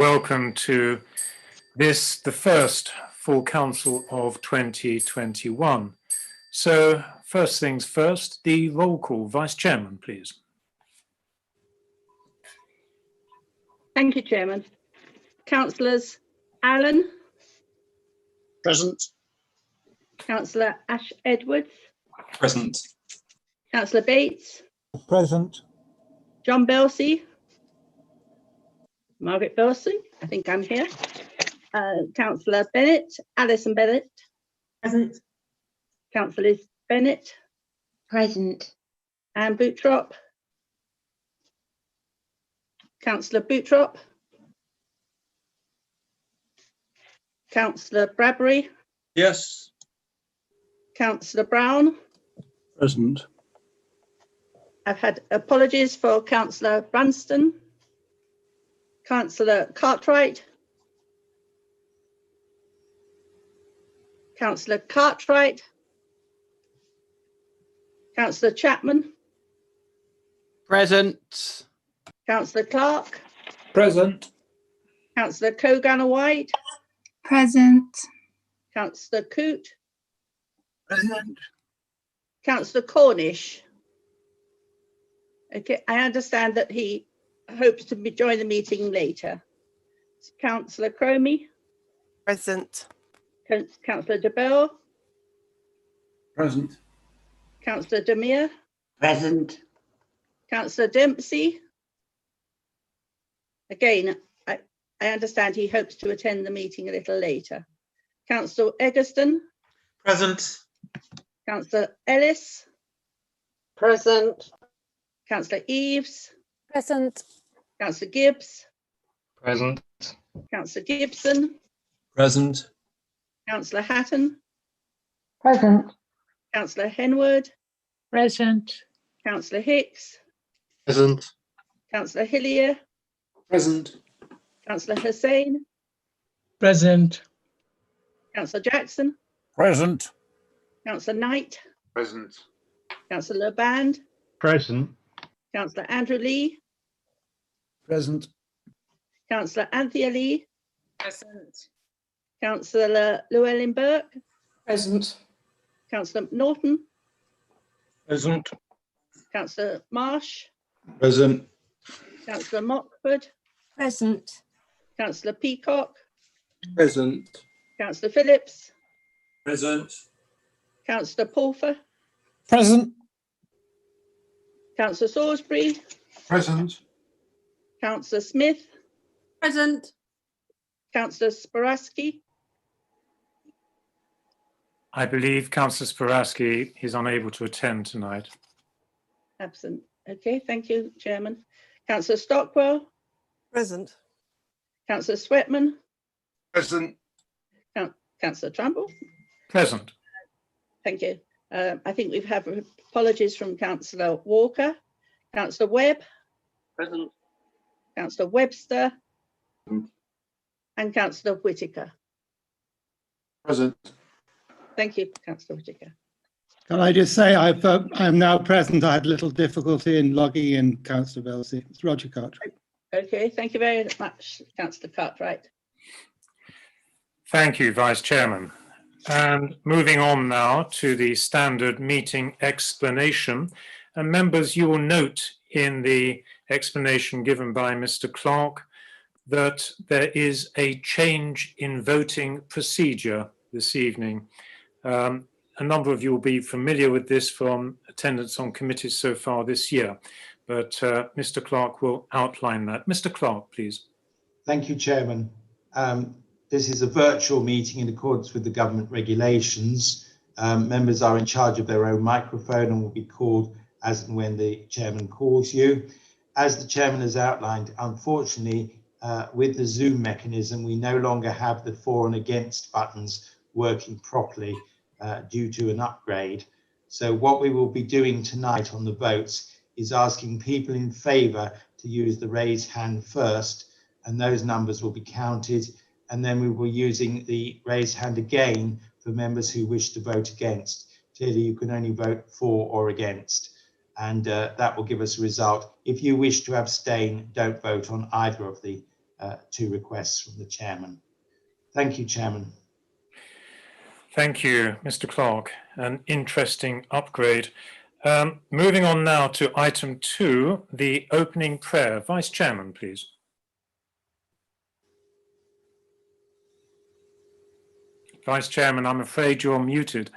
Welcome to this, the first full council of 2021. So first things first, the roll call. Vice Chairman, please. Thank you, Chairman. Councillors Allen. Present. Councillor Ash Edwards. Present. Councillor Bates. Present. John Belsey. Margaret Belsey, I think I'm here. Councillor Bennett. Alison Bennett. Present. Councillor Bennett. Present. Anne Boutrop. Councillor Boutrop. Councillor Bradbury. Yes. Councillor Brown. Present. I've had apologies for Councillor Branston. Councillor Cartwright. Councillor Cartwright. Councillor Chapman. Present. Councillor Clark. Present. Councillor Cogan-White. Present. Councillor Coote. Present. Councillor Cornish. Okay, I understand that he hopes to join the meeting later. Councillor Cromie. Present. Councillor DeBell. Present. Councillor Demir. Present. Councillor Dempsey. Again, I understand he hopes to attend the meeting a little later. Councillor Eggleston. Present. Councillor Ellis. Present. Councillor Eaves. Present. Councillor Gibbs. Present. Councillor Gibson. Present. Councillor Hatton. Present. Councillor Henwood. Present. Councillor Hicks. Present. Councillor Hillier. Present. Councillor Hussain. Present. Councillor Jackson. Present. Councillor Knight. Present. Councillor Band. Present. Councillor Andrew Lee. Present. Councillor Anthea Lee. Present. Councillor Luellen Burke. Present. Councillor Norton. Present. Councillor Marsh. Present. Councillor Mockford. Present. Councillor Peacock. Present. Councillor Phillips. Present. Councillor Pulfer. Present. Councillor Salisbury. Present. Councillor Smith. Present. Councillor Sparaski. I believe Councillor Sparaski is unable to attend tonight. Absent. Okay, thank you, Chairman. Councillor Stockwell. Present. Councillor Sweatman. Present. Councillor Trumbull. Present. Thank you. I think we've had apologies from Councillor Walker, Councillor Webb, Present. Councillor Webster, Present. and Councillor Whitaker. Present. Thank you, Councillor Whitaker. Can I just say I'm now present. I had little difficulty in logging in, Councillor Belsey. It's Roger Cartwright. Okay, thank you very much, Councillor Cartwright. Thank you, Vice Chairman. And moving on now to the standard meeting explanation. And members, you will note in the explanation given by Mr. Clark that there is a change in voting procedure this evening. A number of you will be familiar with this from attendance on committees so far this year, but Mr. Clark will outline that. Mr. Clark, please. Thank you, Chairman. This is a virtual meeting in accordance with the government regulations. Members are in charge of their own microphone and will be called as and when the chairman calls you. As the chairman has outlined, unfortunately, with the Zoom mechanism, we no longer have the for and against buttons working properly due to an upgrade. So what we will be doing tonight on the votes is asking people in favour to use the raised hand first, and those numbers will be counted. And then we will be using the raised hand again for members who wish to vote against. Clearly, you can only vote for or against, and that will give us a result. If you wish to abstain, don't vote on either of the two requests from the chairman. Thank you, Chairman. Thank you, Mr. Clark. An interesting upgrade. Moving on now to item 2, the opening prayer. Vice Chairman, please. Vice Chairman, I'm afraid you're muted.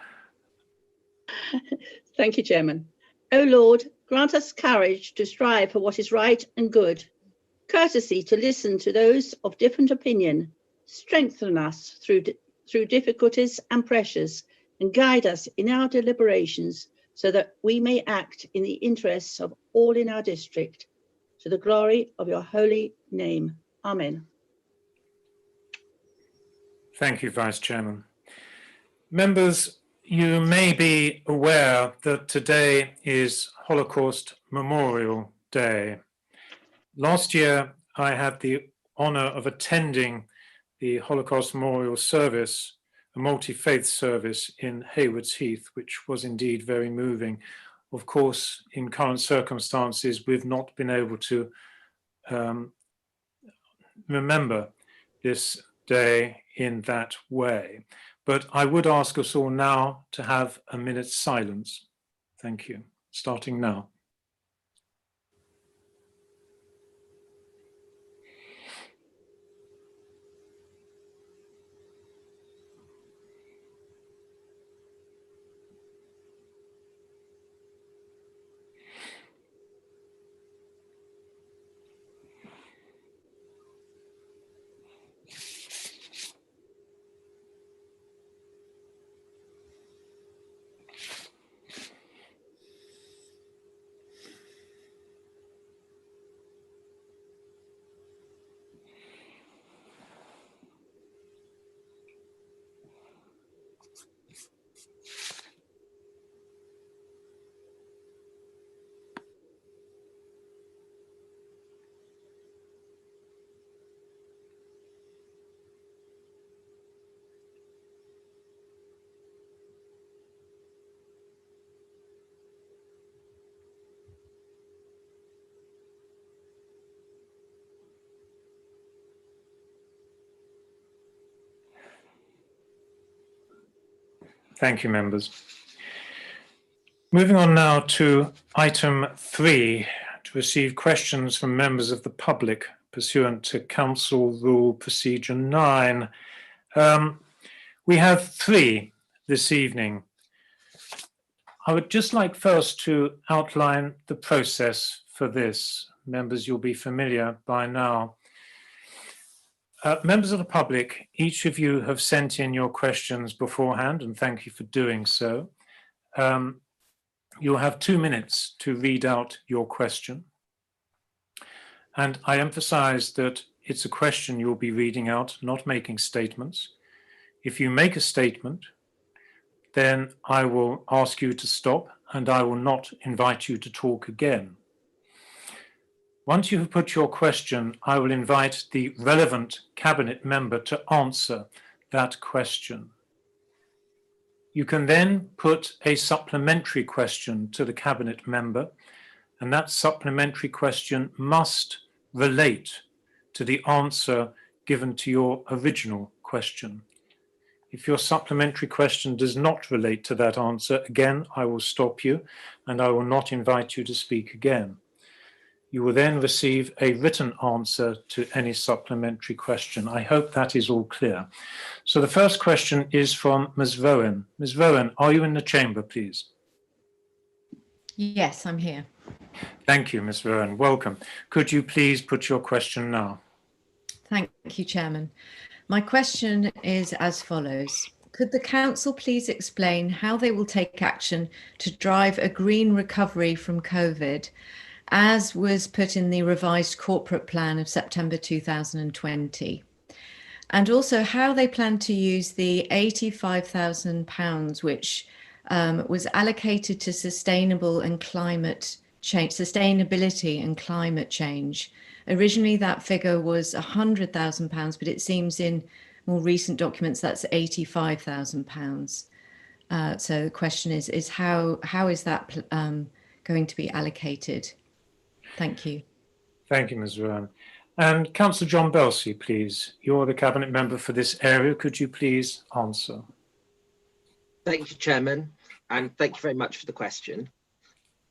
Thank you, Chairman. O Lord, grant us courage to strive for what is right and good, courtesy to listen to those of different opinion, strengthen us through difficulties and pressures, and guide us in our deliberations so that we may act in the interests of all in our district, to the glory of your holy name. Amen. Thank you, Vice Chairman. Members, you may be aware that today is Holocaust Memorial Day. Last year, I had the honor of attending the Holocaust Memorial service, a multi-faith service in Haywards Heath, which was indeed very moving. Of course, in current circumstances, we've not been able to remember this day in that way. But I would ask us all now to have a minute's silence. Thank you. Starting now. Thank you, members. Moving on now to item 3, to receive questions from members of the public pursuant to Council Rule Procedure 9. We have 3 this evening. I would just like first to outline the process for this. Members, you'll be familiar by now. Members of the public, each of you have sent in your questions beforehand, and thank you for doing so. You'll have 2 minutes to read out your question. And I emphasize that it's a question you'll be reading out, not making statements. If you make a statement, then I will ask you to stop and I will not invite you to talk again. Once you have put your question, I will invite the relevant cabinet member to answer that question. You can then put a supplementary question to the cabinet member, and that supplementary question must relate to the answer given to your original question. If your supplementary question does not relate to that answer, again, I will stop you and I will not invite you to speak again. You will then receive a written answer to any supplementary question. I hope that is all clear. So the first question is from Ms. Rowan. Ms. Rowan, are you in the chamber, please? Yes, I'm here. Thank you, Ms. Rowan. Welcome. Could you please put your question now? Thank you, Chairman. My question is as follows. Could the council please explain how they will take action to drive a green recovery from COVID, as was put in the revised corporate plan of September 2020? And also how they plan to use the £85,000 which was allocated to sustainability and climate change. Originally, that figure was £100,000, but it seems in more recent documents that's £85,000. So the question is how is that going to be allocated? Thank you. Thank you, Ms. Rowan. And Councillor John Belsey, please. You're the Cabinet Member for this area. Could you please answer? Thank you, Chairman, and thank you very much for the question.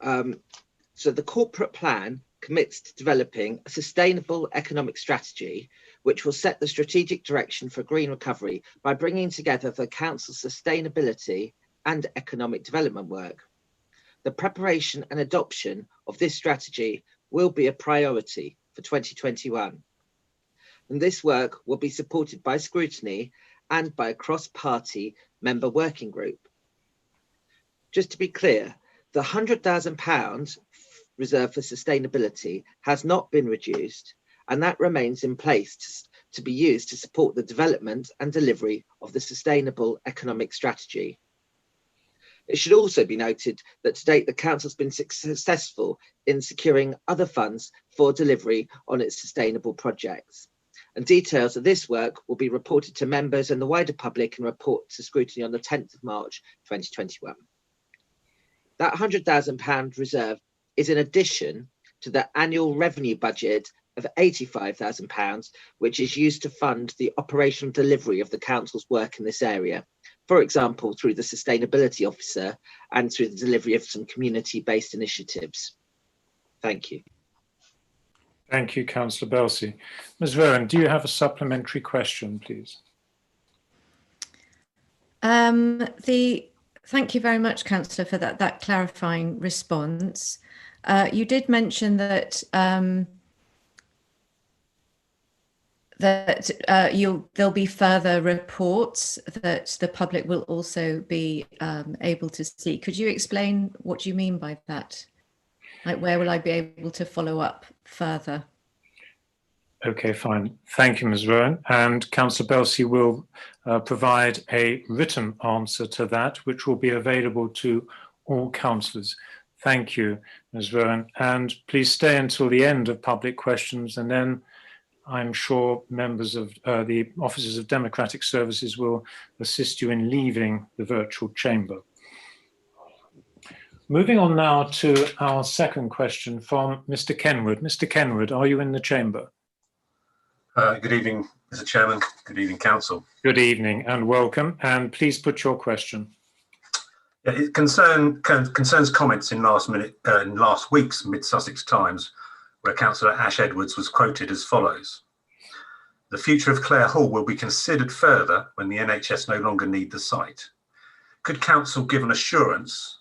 So the corporate plan commits to developing a sustainable economic strategy which will set the strategic direction for green recovery by bringing together the Council's sustainability and economic development work. The preparation and adoption of this strategy will be a priority for 2021. And this work will be supported by scrutiny and by a cross-party member working group. Just to be clear, the £100,000 reserved for sustainability has not been reduced, and that remains in place to be used to support the development and delivery of the sustainable economic strategy. It should also be noted that to date the Council has been successful in securing other funds for delivery on its sustainable projects. And details of this work will be reported to members and the wider public in report to scrutiny on the 10th of March 2021. That £100,000 reserve is in addition to the annual revenue budget of £85,000, which is used to fund the operational delivery of the Council's work in this area, for example, through the Sustainability Officer and through the delivery of some community-based initiatives. Thank you. Thank you, Councillor Belsey. Ms. Rowan, do you have a supplementary question, please? Thank you very much, Councillor, for that clarifying response. You did mention that there'll be further reports that the public will also be able to see. Could you explain what you mean by that? Like, where will I be able to follow up further? Okay, fine. Thank you, Ms. Rowan. And Councillor Belsey will provide a written answer to that, which will be available to all councillors. Thank you, Ms. Rowan. And please stay until the end of public questions, and then I'm sure members of the Officers of Democratic Services will assist you in leaving the virtual chamber. Moving on now to our second question from Mr. Kenwood. Mr. Kenwood, are you in the chamber? Good evening, Mr. Chairman. Good evening, Council. Good evening and welcome. And please put your question. Yeah, it concerns comments in last week's Mid Sussex Times, where Councillor Ash Edwards was quoted as follows: "The future of Clare Hall will be considered further when the NHS no longer need the site. Could Council give an assurance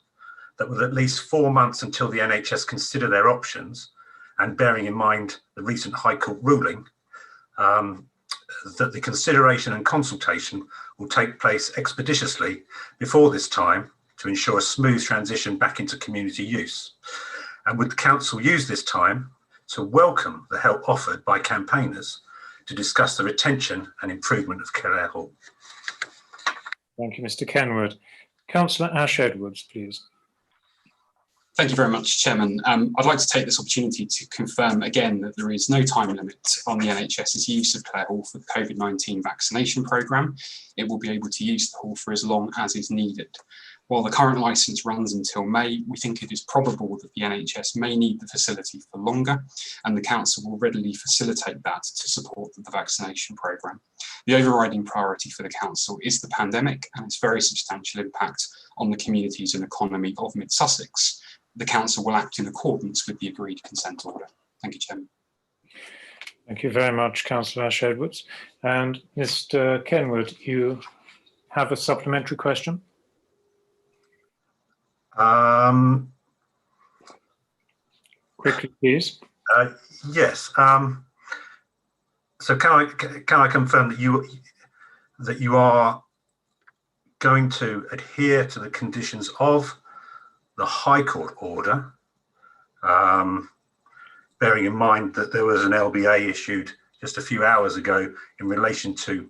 that with at least 4 months until the NHS consider their options, and bearing in mind the recent High Court ruling, that the consideration and consultation will take place expeditiously before this time to ensure a smooth transition back into community use? And would the Council use this time to welcome the help offered by campaigners to discuss the retention and improvement of Clare Hall?" Thank you, Mr. Kenwood. Councillor Ash Edwards, please. Thank you very much, Chairman. I'd like to take this opportunity to confirm again that there is no time limit on the NHS's use of Clare Hall for the COVID-19 vaccination programme. It will be able to use the hall for as long as is needed. While the current licence runs until May, we think it is probable that the NHS may need the facility for longer, and the Council will readily facilitate that to support the vaccination programme. The overriding priority for the Council is the pandemic and its very substantial impact on the communities and economy of Mid Sussex. The Council will act in accordance with the agreed consent order. Thank you, Chairman. Thank you very much, Councillor Ash Edwards. And Mr. Kenwood, you have a supplementary question? Quickly, please. Yes. So can I confirm that you are going to adhere to the conditions of the High Court order, bearing in mind that there was an LBA issued just a few hours ago in relation to...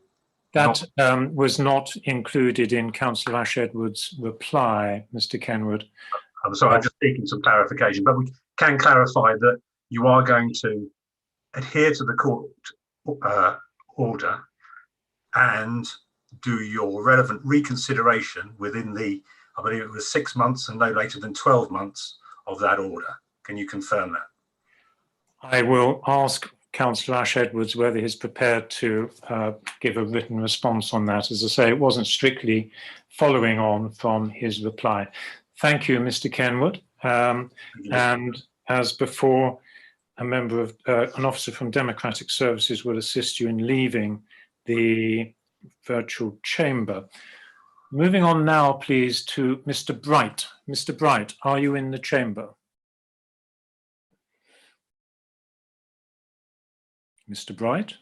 That was not included in Councillor Ash Edwards' reply, Mr. Kenwood. I'm sorry, I'm just seeking some clarification, but we can clarify that you are going to adhere to the court order and do your relevant reconsideration within the, I believe it was 6 months and no later than 12 months of that order. Can you confirm that? I will ask Councillor Ash-Edwards whether he's prepared to give a written response on that. As I say, it wasn't strictly following on from his reply. Thank you, Mr. Kenwood. And as before, an officer from Democratic Services will assist you in leaving the virtual chamber. Moving on now, please, to Mr. Bright. Mr. Bright, are you in the chamber? Mr. Bright?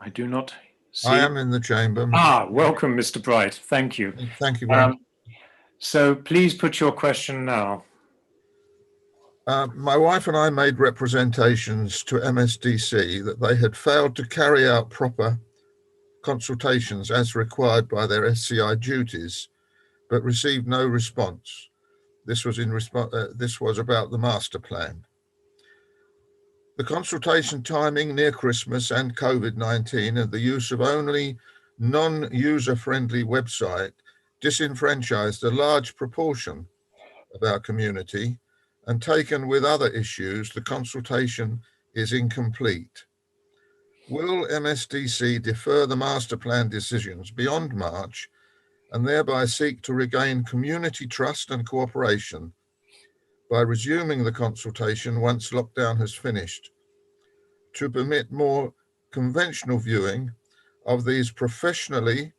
I do not see. I am in the chamber. Welcome, Mr. Bright. Thank you. Thank you very much. So please put your question now. My wife and I made representations to MSDC that they had failed to carry out proper consultations as required by their SCI duties, but received no response. This was about the master plan. The consultation timing near Christmas and COVID-19 and the use of only non-user-friendly website disenfranchised a large proportion of our community, and taken with other issues, the consultation is incomplete. Will MSDC defer the master plan decisions beyond March and thereby seek to regain community trust and cooperation by resuming the consultation once lockdown has finished, to permit more conventional viewing of these professionally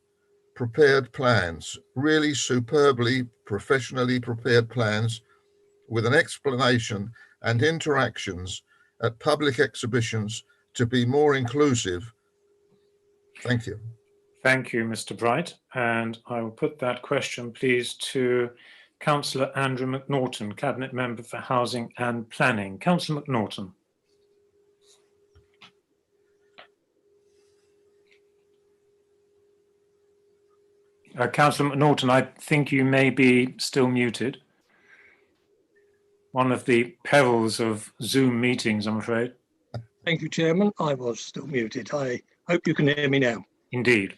prepared plans, really superbly professionally prepared plans with an explanation and interactions at public exhibitions to be more inclusive? Thank you. Thank you, Mr. Bright. And I will put that question, please, to Councillor Andrew McNaughton, Cabinet Member for Housing and Planning. Councillor McNaughton. Councillor McNaughton, I think you may be still muted. One of the perils of Zoom meetings, I'm afraid. Thank you, Chairman. I was still muted. I hope you can hear me now. Indeed.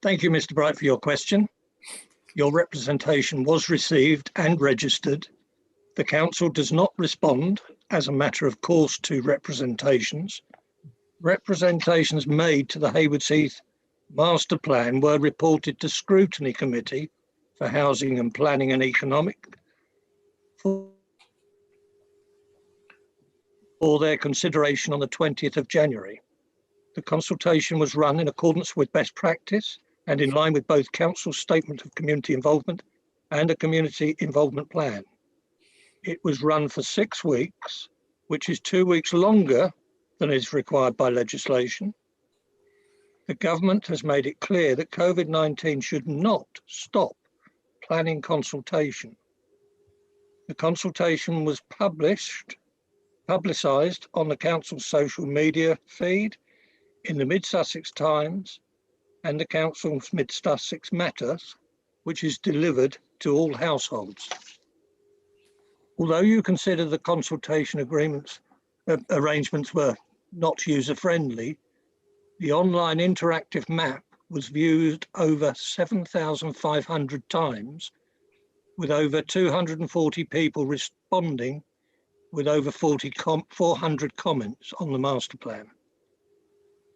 Thank you, Mr. Bright, for your question. Your representation was received and registered. The Council does not respond as a matter of course to representations. Representations made to the Haywards Heath Master Plan were reported to Scrutiny Committee for Housing and Planning and Economic for their consideration on the 20th of January. The consultation was run in accordance with best practice and in line with both Council's statement of community involvement and a community involvement plan. It was run for 6 weeks, which is 2 weeks longer than is required by legislation. The government has made it clear that COVID-19 should not stop planning consultation. The consultation was publicised on the Council's social media feed, in the Mid Sussex Times and the Council's Mid Sussex Matters, which is delivered to all households. Although you consider the consultation arrangements were not user-friendly, the online interactive map was viewed over 7,500 times, with over 240 people responding with over 400 comments on the master plan.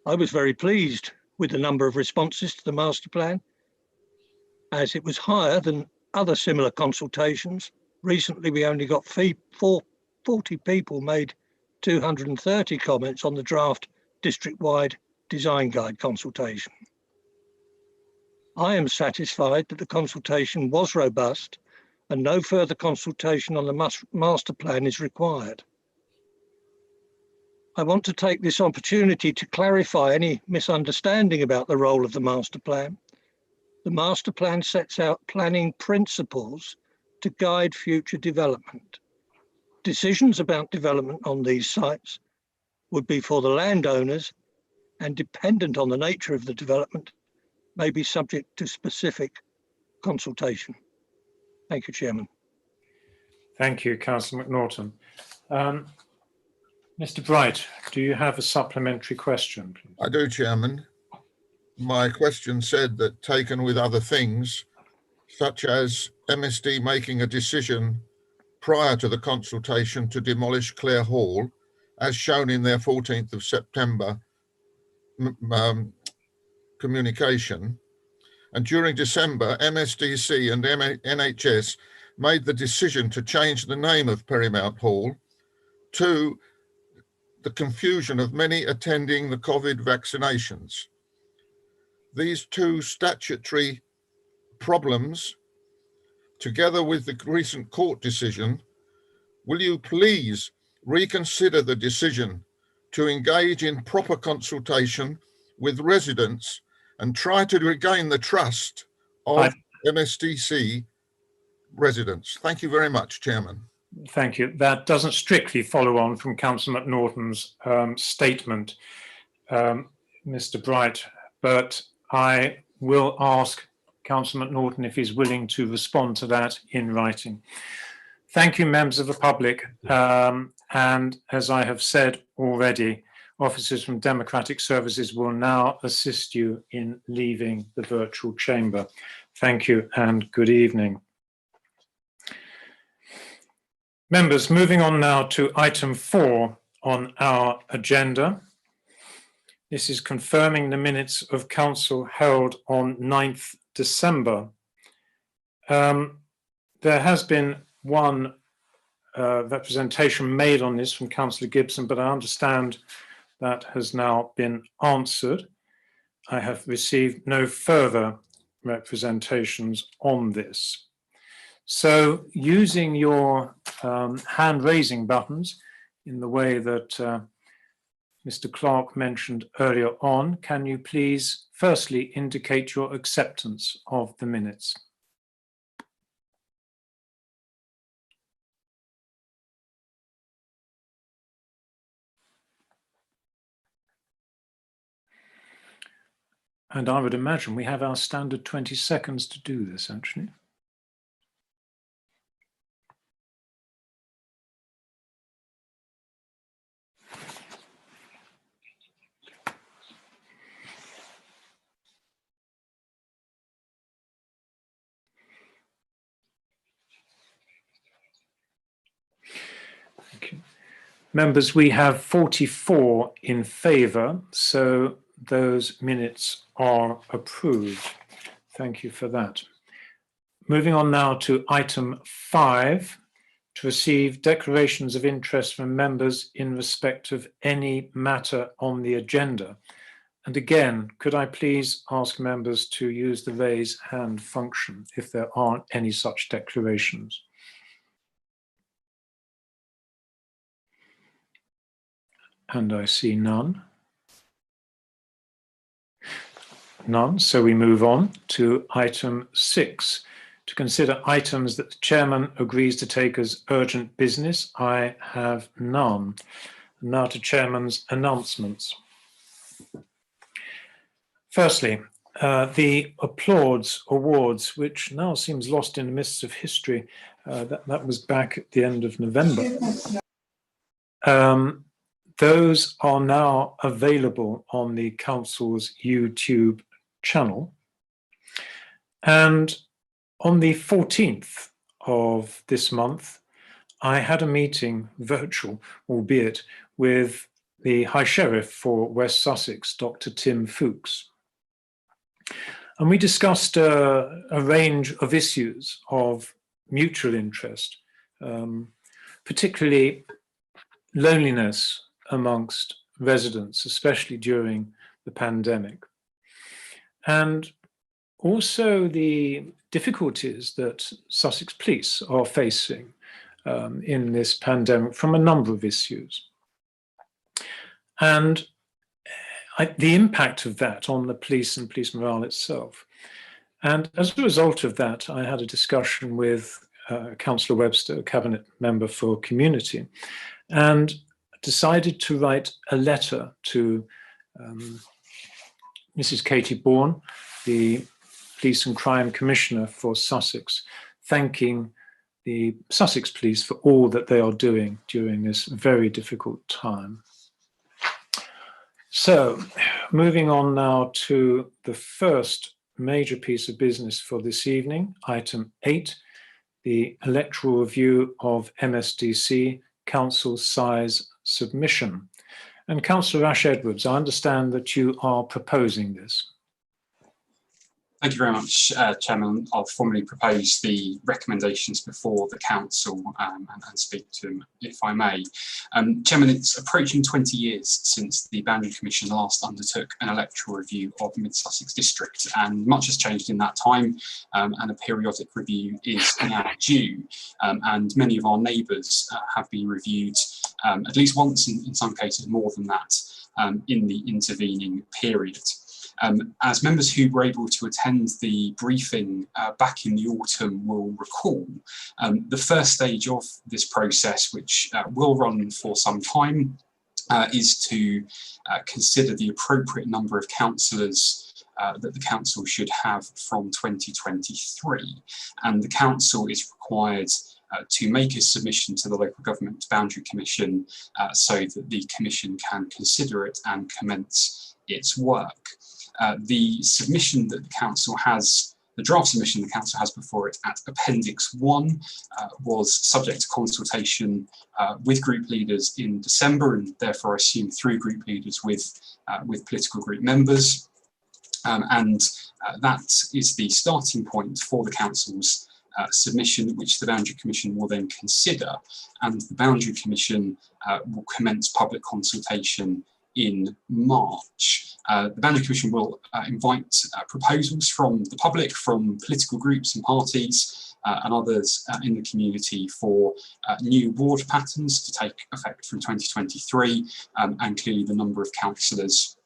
I was very pleased with the number of responses to the master plan, as it was higher than other similar consultations. Recently, we only got 40 people made 230 comments on the draft district-wide design guide consultation. I am satisfied that the consultation was robust and no further consultation on the master plan is required. I want to take this opportunity to clarify any misunderstanding about the role of the master plan. The master plan sets out planning principles to guide future development. Decisions about development on these sites would be for the landowners, and dependent on the nature of the development, may be subject to specific consultation. Thank you, Chairman. Thank you, Councillor McNaughton. Mr. Bright, do you have a supplementary question, please? I do, Chairman. My question said that taken with other things, such as MSD making a decision prior to the consultation to demolish Clare Hall, as shown in their 14th of September communication. And during December, MSDC and NHS made the decision to change the name of Perrymount Hall to the confusion of many attending the COVID vaccinations. These two statutory problems, together with the recent court decision, will you please reconsider the decision to engage in proper consultation with residents and try to regain the trust of MSDC residents? Thank you very much, Chairman. Thank you. That doesn't strictly follow on from Councillor McNaughton's statement, Mr. Bright, but I will ask Councillor McNaughton if he's willing to respond to that in writing. Thank you, members of the public. And as I have said already, officers from Democratic Services will now assist you in leaving the virtual chamber. Thank you and good evening. Members, moving on now to item 4 on our agenda. This is confirming the minutes of council held on 9th December. There has been one representation made on this from Councillor Gibson, but I understand that has now been answered. I have received no further representations on this. So using your hand-raising buttons in the way that Mr. Clark mentioned earlier on, can you please firstly indicate your acceptance of the minutes? And I would imagine we have our standard 20 seconds to do this, actually. Thank you. Members, we have 44 in favour, so those minutes are approved. Thank you for that. Moving on now to item 5, to receive declarations of interest from members in respect of any matter on the agenda. And again, could I please ask members to use the raise hand function if there aren't any such declarations? And I see none. None, so we move on to item 6. To consider items that the chairman agrees to take as urgent business. I have none. Now to chairman's announcements. Firstly, the applause awards, which now seems lost in the mists of history. That was back at the end of November. Those are now available on the council's YouTube channel. And on the 14th of this month, I had a meeting, virtual, albeit, with the High Sheriff for West Sussex, Dr. Tim Fuchs. And we discussed a range of issues of mutual interest, particularly loneliness amongst residents, especially during the pandemic. And also the difficulties that Sussex Police are facing in this pandemic from a number of issues. And the impact of that on the police and police morale itself. And as a result of that, I had a discussion with Councillor Webster, a cabinet member for community, and decided to write a letter to Mrs. Katie Bourne, the Police and Crime Commissioner for Sussex, thanking the Sussex Police for all that they are doing during this very difficult time. So, moving on now to the first major piece of business for this evening, item 8, the electoral review of MSDC council size submission. And Councillor Ash-Edwards, I understand that you are proposing this. Thank you very much, Chairman. I'll formally propose the recommendations before the Council and speak to them, if I may. Chairman, it's approaching 20 years since the Boundary Commission last undertook an electoral review of Mid Sussex District, and much has changed in that time, and a periodic review is now due. And many of our neighbours have been reviewed at least once, in some cases more than that, in the intervening period. As members who were able to attend the briefing back in the autumn will recall, the first stage of this process, which will run for some time, is to consider the appropriate number of councillors that the council should have from 2023. And the council is required to make a submission to the Local Government Boundary Commission so that the Commission can consider it and commence its work. The submission that the council has, the draft submission the council has before it at Appendix 1 was subject to consultation with group leaders in December, and therefore I assume through group leaders with political group members. That is the starting point for the council's submission, which the Boundary Commission will then consider, and the Boundary Commission will commence public consultation in March. The Boundary Commission will invite proposals from the public, from political groups and parties and others in the community for new ward patterns to take effect from 2023, and clearly the number of councillors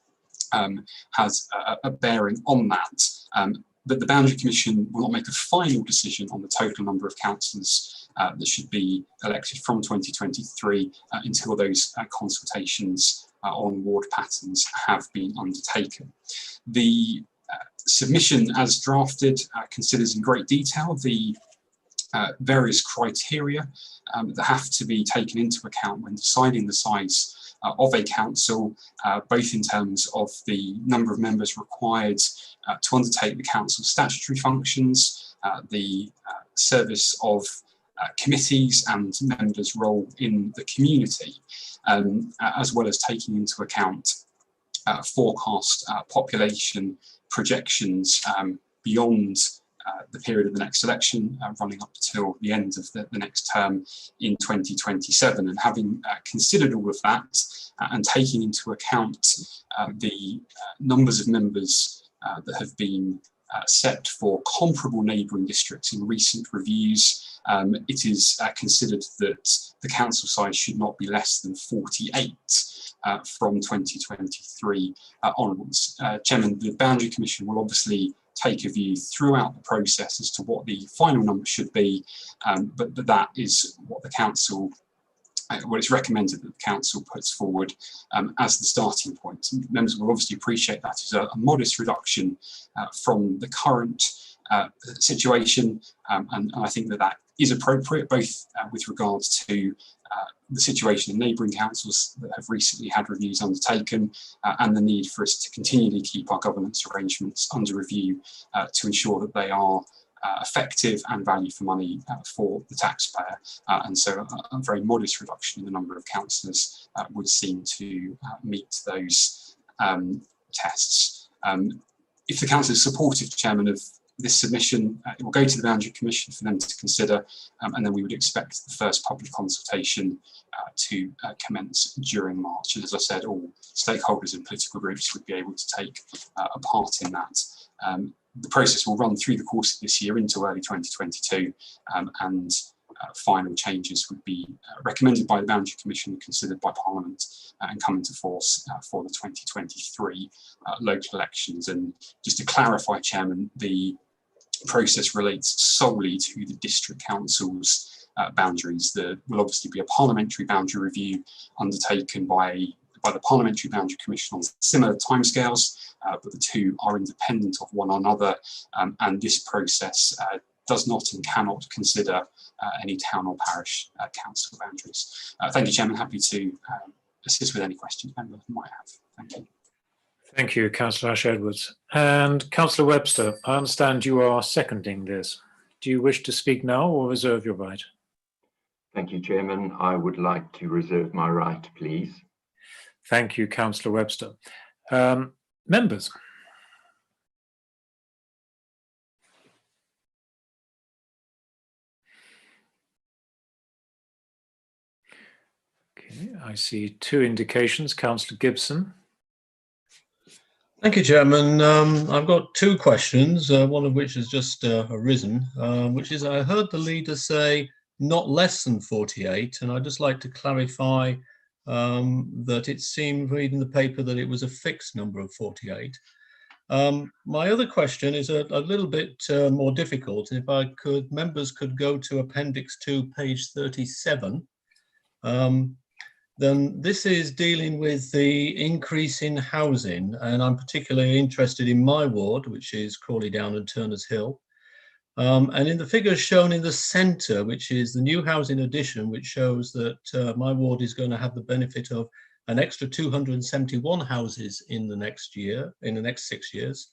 has a bearing on that. But the Boundary Commission will not make a final decision on the total number of councillors that should be elected from 2023 until those consultations on ward patterns have been undertaken. The submission as drafted considers in great detail the various criteria that have to be taken into account when deciding the size of a council, both in terms of the number of members required to undertake the council's statutory functions, the service of committees and members' role in the community, as well as taking into account forecast population projections beyond the period of the next election, running up till the end of the next term in 2027. And having considered all of that and taking into account the numbers of members that have been set for comparable neighbouring districts in recent reviews, it is considered that the council size should not be less than 48 from 2023 onwards. Chairman, the Boundary Commission will obviously take a view throughout the process as to what the final number should be, but that is what the council, what it's recommended that the council puts forward as the starting point. Members will obviously appreciate that as a modest reduction from the current situation, and I think that is appropriate, both with regards to the situation in neighbouring councils that have recently had reviews undertaken, and the need for us to continually keep our governance arrangements under review to ensure that they are effective and value for money for the taxpayer. And so a very modest reduction in the number of councillors would seem to meet those tests. If the council is supportive, Chairman, of this submission, it will go to the Boundary Commission for them to consider, and then we would expect the first public consultation to commence during March. And as I said, all stakeholders and political groups would be able to take a part in that. The process will run through the course of this year into early 2022, and final changes would be recommended by the Boundary Commission and considered by Parliament and come into force for the 2023 local elections. And just to clarify, Chairman, the process relates solely to the district council's boundaries. There will obviously be a parliamentary boundary review undertaken by the Parliamentary Boundary Commission on similar timescales, but the two are independent of one another, and this process does not and cannot consider any town or parish council boundaries. Thank you, Chairman. Happy to assist with any questions members might have. Thank you. Thank you, Councillor Ash-Edwards. And Councillor Webster, I understand you are seconding this. do you wish to speak now or reserve your right? Thank you, Chairman. I would like to reserve my right, please. Thank you, Councillor Webster. Members. Okay, I see two indications. Councillor Gibson. Thank you, Chairman. I've got two questions, one of which has just arisen, which is I heard the leader say not less than 48, and I'd just like to clarify that it seemed reading the paper that it was a fixed number of 48. My other question is a little bit more difficult. If I could, members could go to Appendix 2, page 37. Then this is dealing with the increase in housing, and I'm particularly interested in my ward, which is Crawley Down and Turners Hill. And in the figures shown in the centre, which is the new housing addition, which shows that my ward is going to have the benefit of an extra 271 houses in the next 6 years.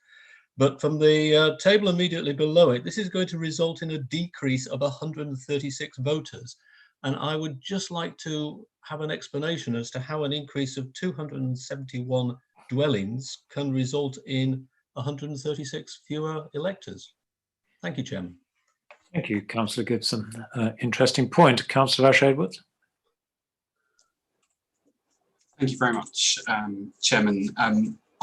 But from the table immediately below it, this is going to result in a decrease of 136 voters. And I would just like to have an explanation as to how an increase of 271 dwellings can result in 136 fewer electors. Thank you, Chairman. Thank you, Councillor Gibson. Interesting point. Councillor Ash-Edwards. Thank you very much, Chairman.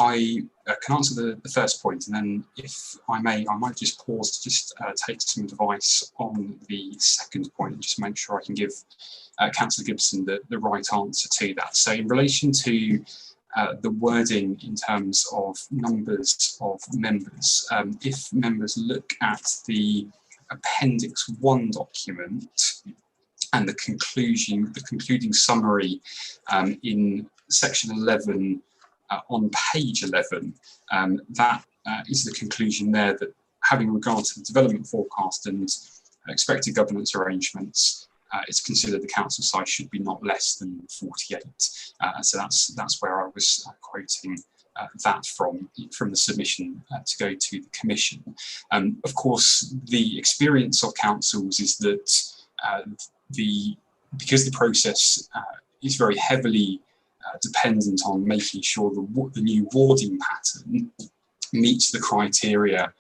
I can answer the first point, and then if I may, I might just pause to just take some advice on the second point and just make sure I can give Councillor Gibson the right answer to that. So in relation to the wording in terms of numbers of members, if members look at the Appendix 1 document and the concluding summary in section 11 on page 11, that is the conclusion there that having regard to the development forecast and expected governance arrangements, it's considered the council size should be not less than 48. So that's where I was quoting that from the submission to go to the Commission. Of course, the experience of councils is that because the process is very heavily dependent on making sure the new warding pattern meets the criteria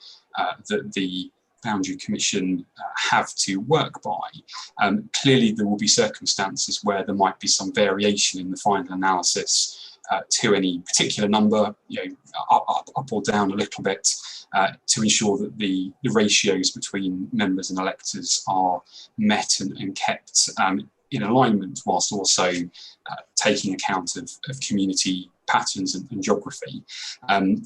that the Boundary Commission have to work by. Clearly, there will be circumstances where there might be some variation in the final analysis to any particular number, up or down a little bit, to ensure that the ratios between members and electors are met and kept in alignment, whilst also taking account of community patterns and geography.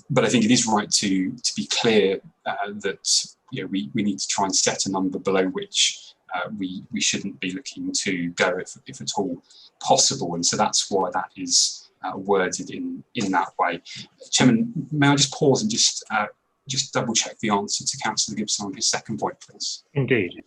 But I think it is right to be clear that we need to try and set a number below which we shouldn't be looking to go if at all possible. And so that's why that is worded in that way. Chairman, may I just pause and just double check the answer to Councillor Gibson on his second point, please? Indeed.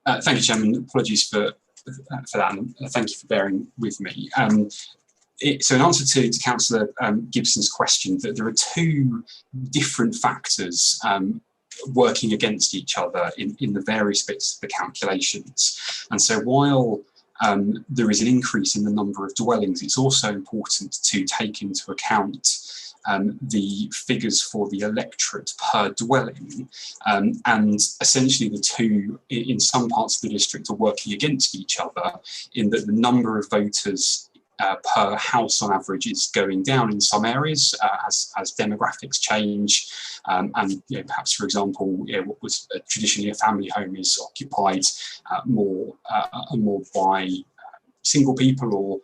Thank you, Chairman. Apologies for that, and thank you for bearing with me. So in answer to Councillor Gibson's question, that there are two different factors working against each other in the various bits of the calculations. And so while there is an increase in the number of dwellings, it's also important to take into account the figures for the electorate per dwelling, and essentially the two in some parts of the district are working against each other, in that the number of voters per house on average is going down in some areas as demographics change, and perhaps, for example, what was traditionally a family home is occupied more by single people, or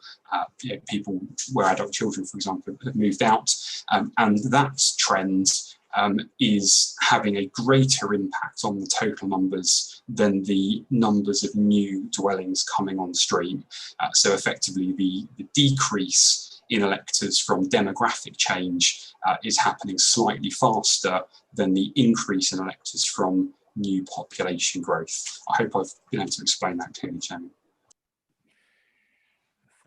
people where adult children, for example, have moved out, and that trend is having a greater impact on the total numbers than the numbers of new dwellings coming on stream. So effectively, the decrease in electors from demographic change is happening slightly faster than the increase in electors from new population growth. I hope I've been able to explain that clearly, Chairman.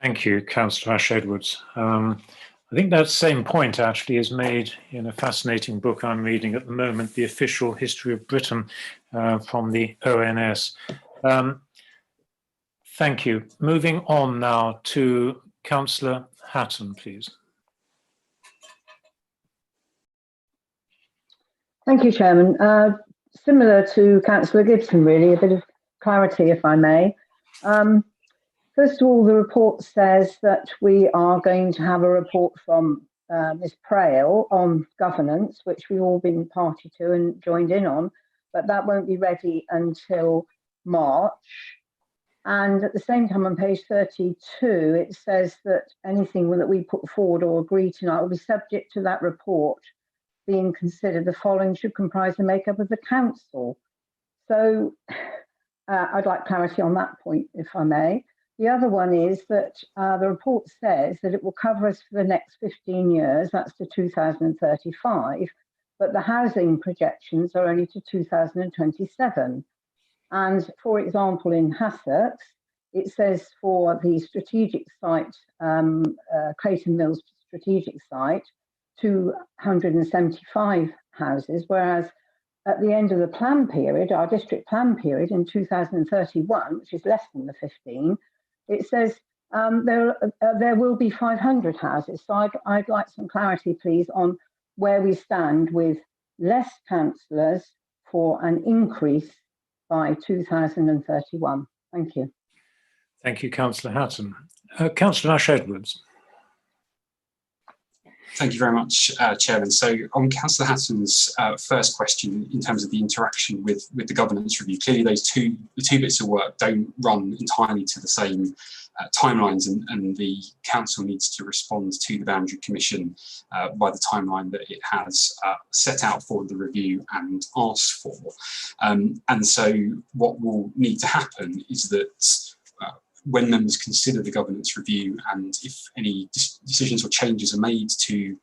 Thank you, Councillor Ash-Edwards. I think that same point actually is made in a fascinating book I'm reading at the moment, The Official History of Britain, from the ONS. Thank you. Moving on now to Councillor Hatton, please. Thank you, Chairman. Similar to Councillor Gibson, really, a bit of clarity, if I may. First of all, the report says that we are going to have a report from Ms. Prail on governance, which we've all been party to and joined in on, but that won't be ready until March. And at the same time, on page 32, it says that anything that we put forward or agree tonight will be subject to that report being considered. The following should comprise the makeup of the council. So I'd like clarity on that point, if I may. The other one is that the report says that it will cover us for the next 15 years, that's to 2035, but the housing projections are only to 2027. And for example, in Sussex, it says for the strategic site, Clayton Mills strategic site, 275 houses, whereas at the end of the plan period, our district plan period in 2031, which is less than the 15, it says there will be 500 houses. So I'd like some clarity, please, on where we stand with less councillors for an increase by 2031. Thank you. Thank you, Councillor Hatton. Councillor Ash-Edwards. Thank you very much, Chairman. So on Councillor Hatton's first question, in terms of the interaction with the governance review, clearly the two bits of work don't run entirely to the same timelines, and the council needs to respond to the Boundary Commission by the timeline that it has set out for the review and asked for. And so what will need to happen is that when members consider the governance review, and if any decisions or changes are made to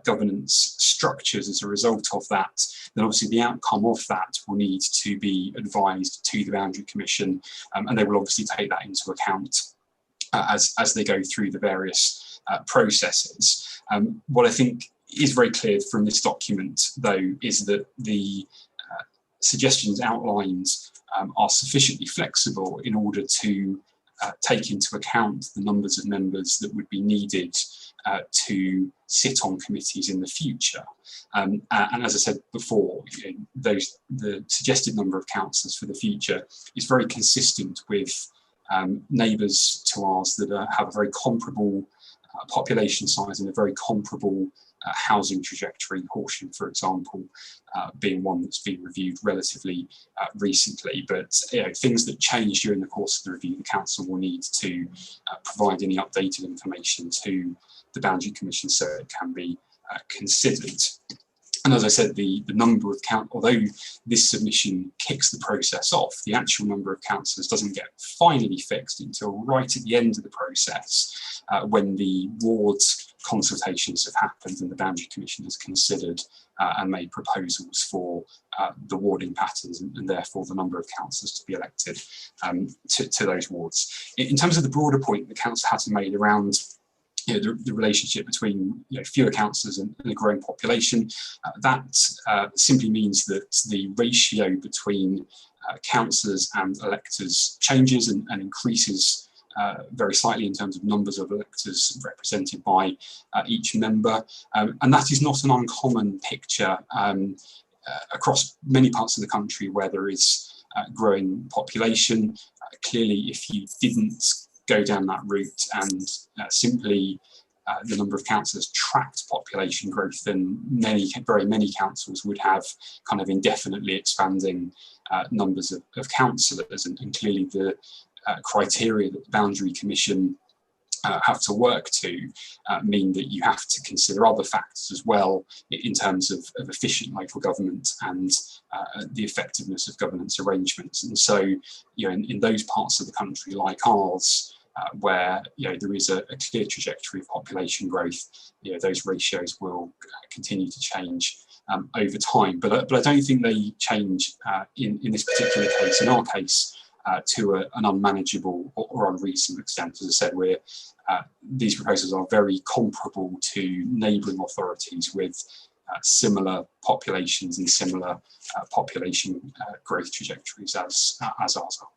governance structures as a result of that, then obviously the outcome of that will need to be advised to the Boundary Commission, and they will obviously take that into account as they go through the various processes. What I think is very clear from this document, though, is that the suggestions outlined are sufficiently flexible in order to take into account the numbers of members that would be needed to sit on committees in the future. And as I said before, the suggested number of councillors for the future is very consistent with neighbours to ours that have a very comparable population size and a very comparable housing trajectory. Horsham, for example, being one that's been reviewed relatively recently, but things that change during the course of the review, the council will need to provide any updated information to the Boundary Commission so it can be considered. And as I said, the number of although this submission kicks the process off, the actual number of councillors doesn't get finally fixed until right at the end of the process, when the wards consultations have happened and the Boundary Commission has considered and made proposals for the warding patterns and therefore the number of councillors to be elected to those wards. In terms of the broader point that Councillor Hatton made around the relationship between fewer councillors and a growing population, that simply means that the ratio between councillors and electors changes and increases very slightly in terms of numbers of electors represented by each member. And that is not an uncommon picture across many parts of the country where there is growing population. Clearly, if you didn't go down that route and simply the number of councillors tracked population growth, then very many councils would have kind of indefinitely expanding numbers of councillors, and clearly the criteria that the Boundary Commission have to work to mean that you have to consider other factors as well in terms of efficient local government and the effectiveness of governance arrangements. And so, in those parts of the country like ours, where there is a clear trajectory of population growth, those ratios will continue to change over time. But I don't think they change in this particular case. In our case, to an unmanageable or unreasonable extent. As I said, these proposals are very comparable to neighbouring authorities with similar populations and similar population growth trajectories as ours are.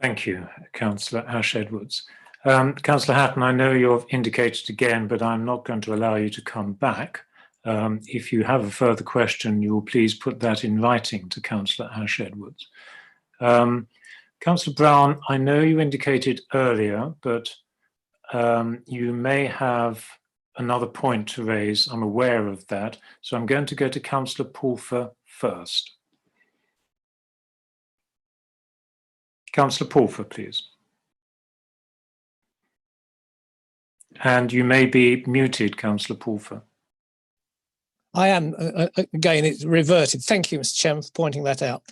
Thank you, Councillor Ash-Edwards. Councillor Hatton, I know you've indicated again, but I'm not going to allow you to come back. If you have a further question, you will please put that in writing to Councillor Ash-Edwards. Councillor Brown, I know you indicated earlier, but you may have another point to raise. I'm aware of that. So I'm going to go to Councillor Pulfer first. Councillor Pulfer, please. And you may be muted, Councillor Pulfer. I am, again, it's reverted. Thank you, Mr. Chairman, for pointing that out.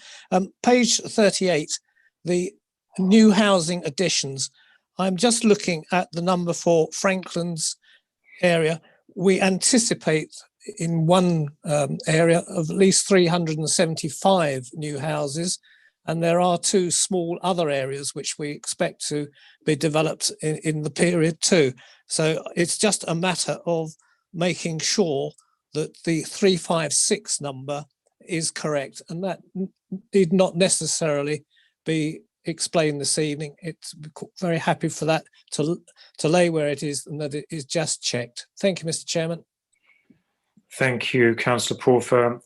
Page 38, the new housing additions. I'm just looking at the number for Franklin's area. We anticipate in one area of at least 375 new houses, and there are 2 small other areas which we expect to be developed in the period too. So it's just a matter of making sure that the 356 number is correct, and that need not necessarily be explained this evening. It's very happy for that to lay where it is and that it is just checked. Thank you, Mr. Chairman. Thank you, Councillor Pulfer.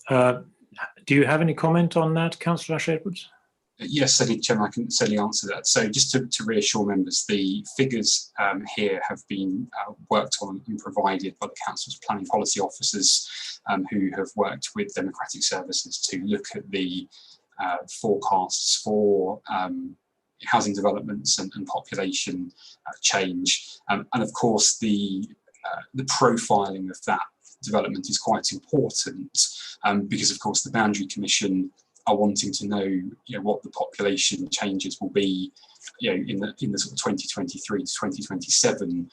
Do you have any comment on that, Councillor Ash-Edwards? Yes, certainly, Chairman, I can certainly answer that. So just to reassure members, the figures here have been worked on and provided by the Council's planning policy officers who have worked with democratic services to look at the forecasts for housing developments and population change. And of course, the profiling of that development is quite important because, of course, the Boundary Commission are wanting to know, what the population changes will be, in the sort of 2023 to 2027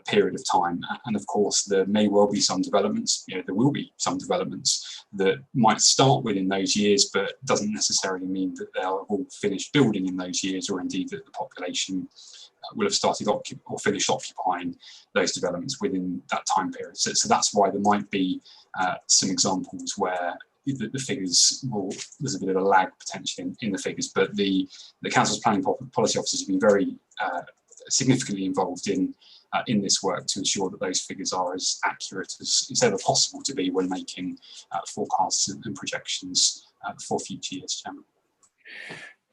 period of time. And of course, there may well be some developments. There will be some developments that might start within those years, but doesn't necessarily mean that they'll all finish building in those years, or indeed that the population will have started or finished occupying those developments within that time period. So that's why there might be some examples where the figures there's a bit of a lag potentially in the figures, but the Council's planning policy officers have been very significantly involved in this work to ensure that those figures are as accurate as it's ever possible to be when making forecasts and projections for future years, Chairman.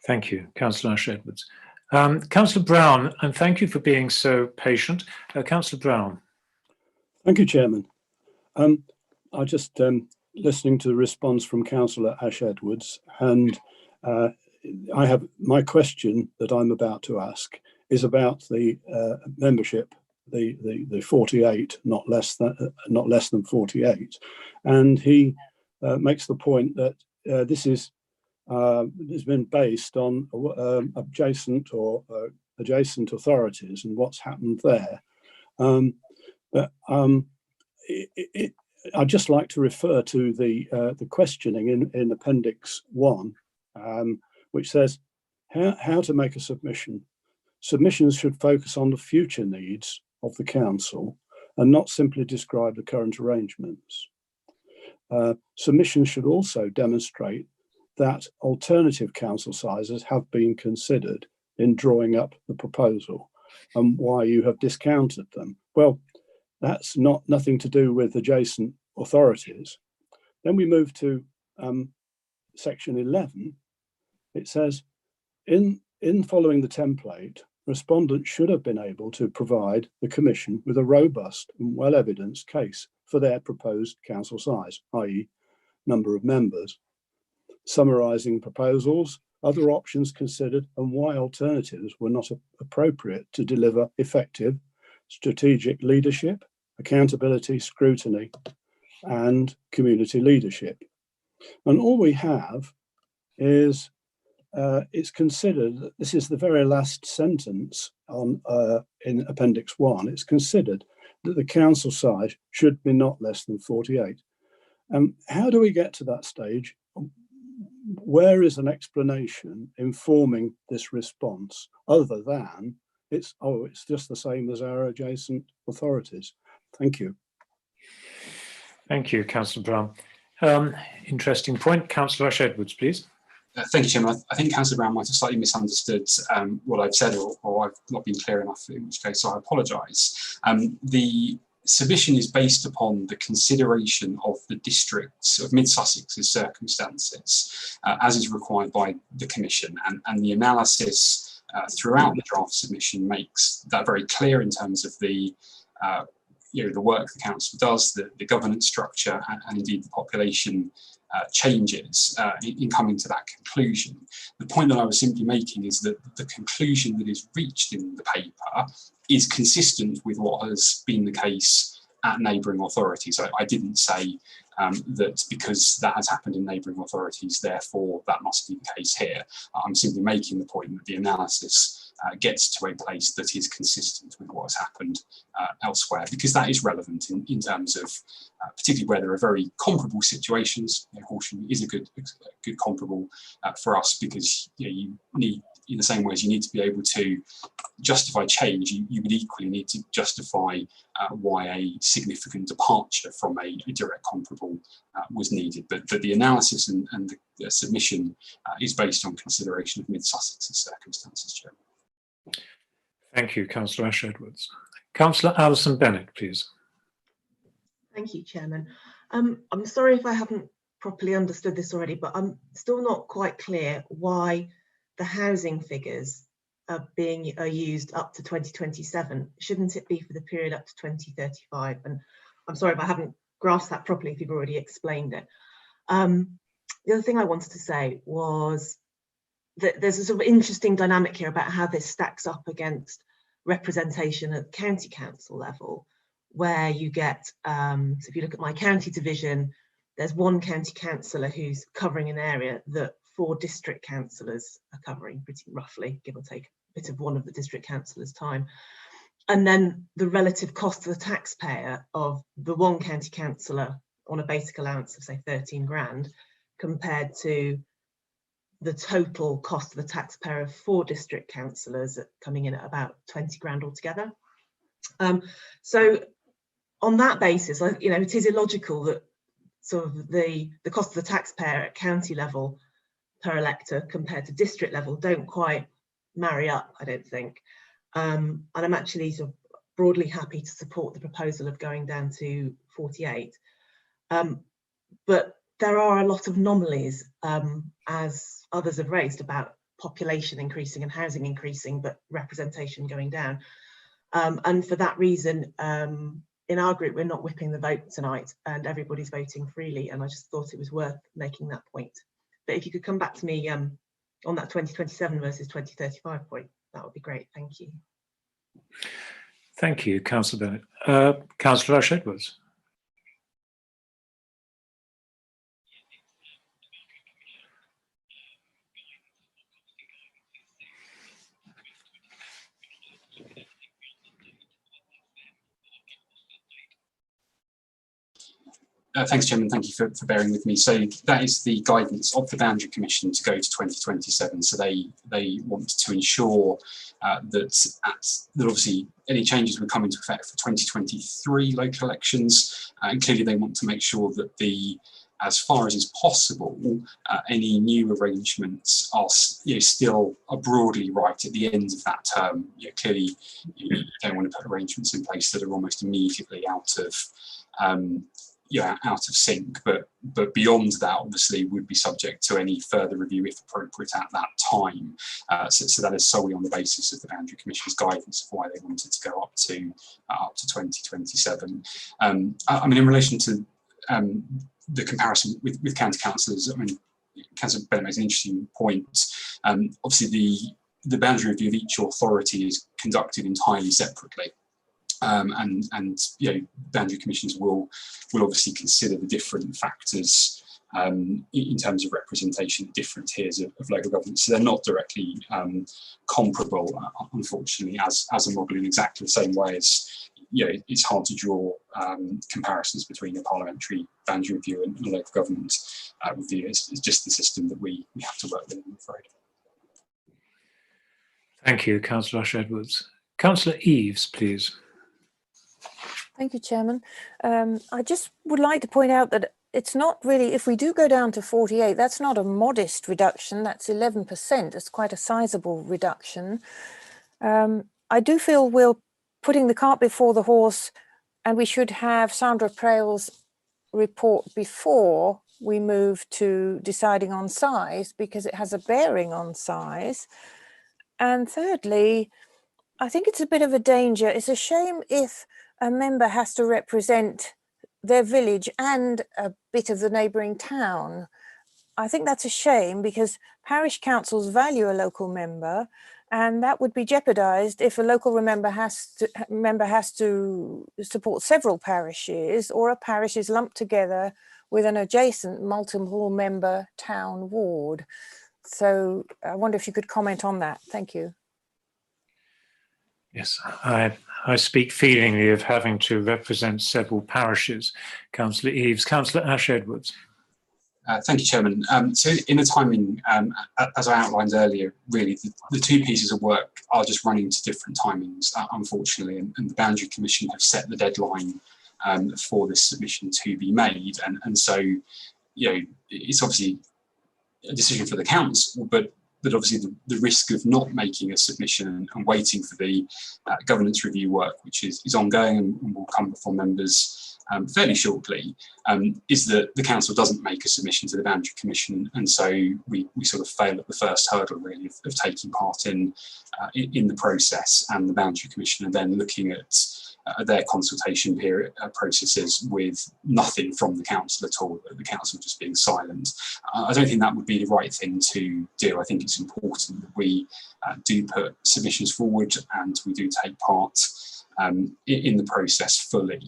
Thank you, Councillor Ash-Edwards. Councillor Brown, and thank you for being so patient. Councillor Brown. Thank you, Chairman. I just listening to the response from Councillor Ash-Edwards, and I have my question that I'm about to ask is about the membership, the 48, not less than 48, and he makes the point that this has been based on adjacent authorities and what's happened there, but I'd just like to refer to the questioning in Appendix 1, which says how to make a submission. Submissions should focus on the future needs of the council and not simply describe the current arrangements. Submissions should also demonstrate that alternative council sizes have been considered in drawing up the proposal and why you have discounted them. Well, that's nothing to do with adjacent authorities. Then we move to section 11. It says, in following the template, respondents should have been able to provide the Commission with a robust and well-evidenced case for their proposed council size, i.e. number of members, summarising proposals, other options considered, and why alternatives were not appropriate to deliver effective strategic leadership, accountability, scrutiny, and community leadership. And all we have is it's considered, this is the very last sentence on in Appendix 1, it's considered that the council size should be not less than 48. How do we get to that stage? Where is an explanation informing this response other than it's just the same as our adjacent authorities? Thank you. Thank you, Councillor Brown. Interesting point. Councillor Edwards, please. Thank you, Chairman. I think Councillor Brown might have slightly misunderstood what I've said, or I've not been clear enough, in which case I apologise. The submission is based upon the consideration of the districts of Mid Sussex's circumstances, as is required by the Commission, and the analysis throughout the draft submission makes that very clear in terms of the the work the council does, the governance structure, and indeed the population changes in coming to that conclusion. The point that I was simply making is that the conclusion that is reached in the paper is consistent with what has been the case at neighbouring authorities. I didn't say that because that has happened in neighbouring authorities, therefore that must be the case here. I'm simply making the point that the analysis gets to a place that is consistent with what has happened elsewhere, because that is relevant in terms of particularly where there are very comparable situations. Horsham is a good comparable for us, because you need, in the same way as you need to be able to justify change, you would equally need to justify why a significant departure from a direct comparable was needed. But the analysis and the submission is based on consideration of Mid Sussex's circumstances, Chairman. Thank you, Councillor Edwards. Councillor Alison Bennett, please. Thank you, Chairman. I'm sorry if I haven't properly understood this already, but I'm still not quite clear why the housing figures are used up to 2027. Shouldn't it be for the period up to 2035? And I'm sorry if I haven't grasped that properly, if you've already explained it. The other thing I wanted to say was that there's a sort of interesting dynamic here about how this stacks up against representation at county council level, where you get, so if you look at my county division, there's one county councillor who's covering an area that 4 district councillors are covering, pretty roughly, give or take a bit of one of the district councillors' time. And then the relative cost to the taxpayer of the one county councillor on a basic allowance of, say, 13 grand, compared to the total cost to the taxpayer of 4 district councillors coming in at about 20 grand altogether. So on that basis, it is illogical that sort of the cost of the taxpayer at county level per elector compared to district level don't quite marry up, I don't think. And I'm actually sort of broadly happy to support the proposal of going down to 48. But there are a lot of anomalies, as others have raised, about population increasing and housing increasing, but representation going down. And for that reason, in our group, we're not whipping the vote tonight, and everybody's voting freely. And I just thought it was worth making that point. But if you could come back to me on that 2027 versus 2035 point, that would be great. Thank you. Thank you, Councillor Bennett. Councillor Edwards. Thanks, Chairman. Thank you for bearing with me. So that is the guidance of the Boundary Commission to go to 2027. So they want to ensure that obviously any changes would come into effect for 2023 local elections. And clearly they want to make sure that the as far as is possible, any new arrangements are still broadly right at the end of that term. Clearly, you don't want to put arrangements in place that are almost immediately out of sync, but beyond that, obviously, would be subject to any further review if appropriate at that time. So that is solely on the basis of the Boundary Commission's guidance of why they wanted to go up to 2027. I mean, in relation to the comparison with county councillors, I mean, Councillor Bennett makes an interesting point. Obviously, the boundary review of each authority is conducted entirely separately. And boundary commissions will obviously consider the different factors in terms of representation at different tiers of local government. So they're not directly comparable, unfortunately, as a model in exactly the same way as it's hard to draw comparisons between a parliamentary boundary review and a local government review. It's just the system that we have to work with, I'm afraid. Thank you, Councillor Ash-Edwards. Councillor Eaves, please. Thank you, Chairman. I just would like to point out that it's not really, if we do go down to 48, that's not a modest reduction, that's 11%. It's quite a sizable reduction. I do feel we're putting the cart before the horse, and we should have Sandra Prail's report before we move to deciding on size, because it has a bearing on size. And thirdly, I think it's a bit of a danger. It's a shame if a member has to represent their village and a bit of the neighbouring town. I think that's a shame, because parish councils value a local member, and that would be jeopardised if a local member has to support several parishes, or a parish is lumped together with an adjacent multiple member town ward. So I wonder if you could comment on that. Thank you. Yes, I speak feelingly of having to represent several parishes. Councillor Eaves. Councillor Ash-Edwards. Thank you, Chairman. So in the timing, as I outlined earlier, really the two pieces of work are just running to different timings, unfortunately, and the Boundary Commission have set the deadline for this submission to be made. And so, it's obviously a decision for the council, but obviously the risk of not making a submission and waiting for the governance review work, which is ongoing and will come before members fairly shortly, is that the council doesn't make a submission to the Boundary Commission, and so we sort of fail at the first hurdle, really, of taking part in the process, and the Boundary Commission are then looking at their consultation period processes with nothing from the council at all, the council just being silent. I don't think that would be the right thing to do. I think it's important that we do put submissions forward and we do take part in the process fully.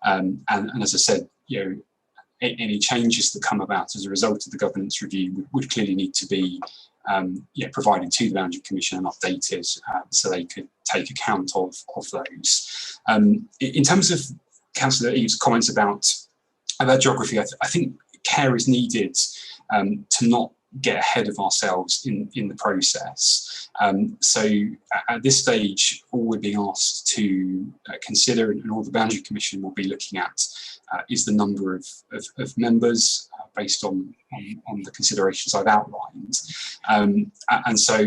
And as I said, any changes that come about as a result of the governance review would clearly need to be provided to the Boundary Commission and updated so they could take account of those. In terms of Councillor Eaves' comments about geography, I think care is needed to not get ahead of ourselves in the process. So at this stage, all we're being asked to consider, and all the Boundary Commission will be looking at, is the number of members based on the considerations I've outlined. And so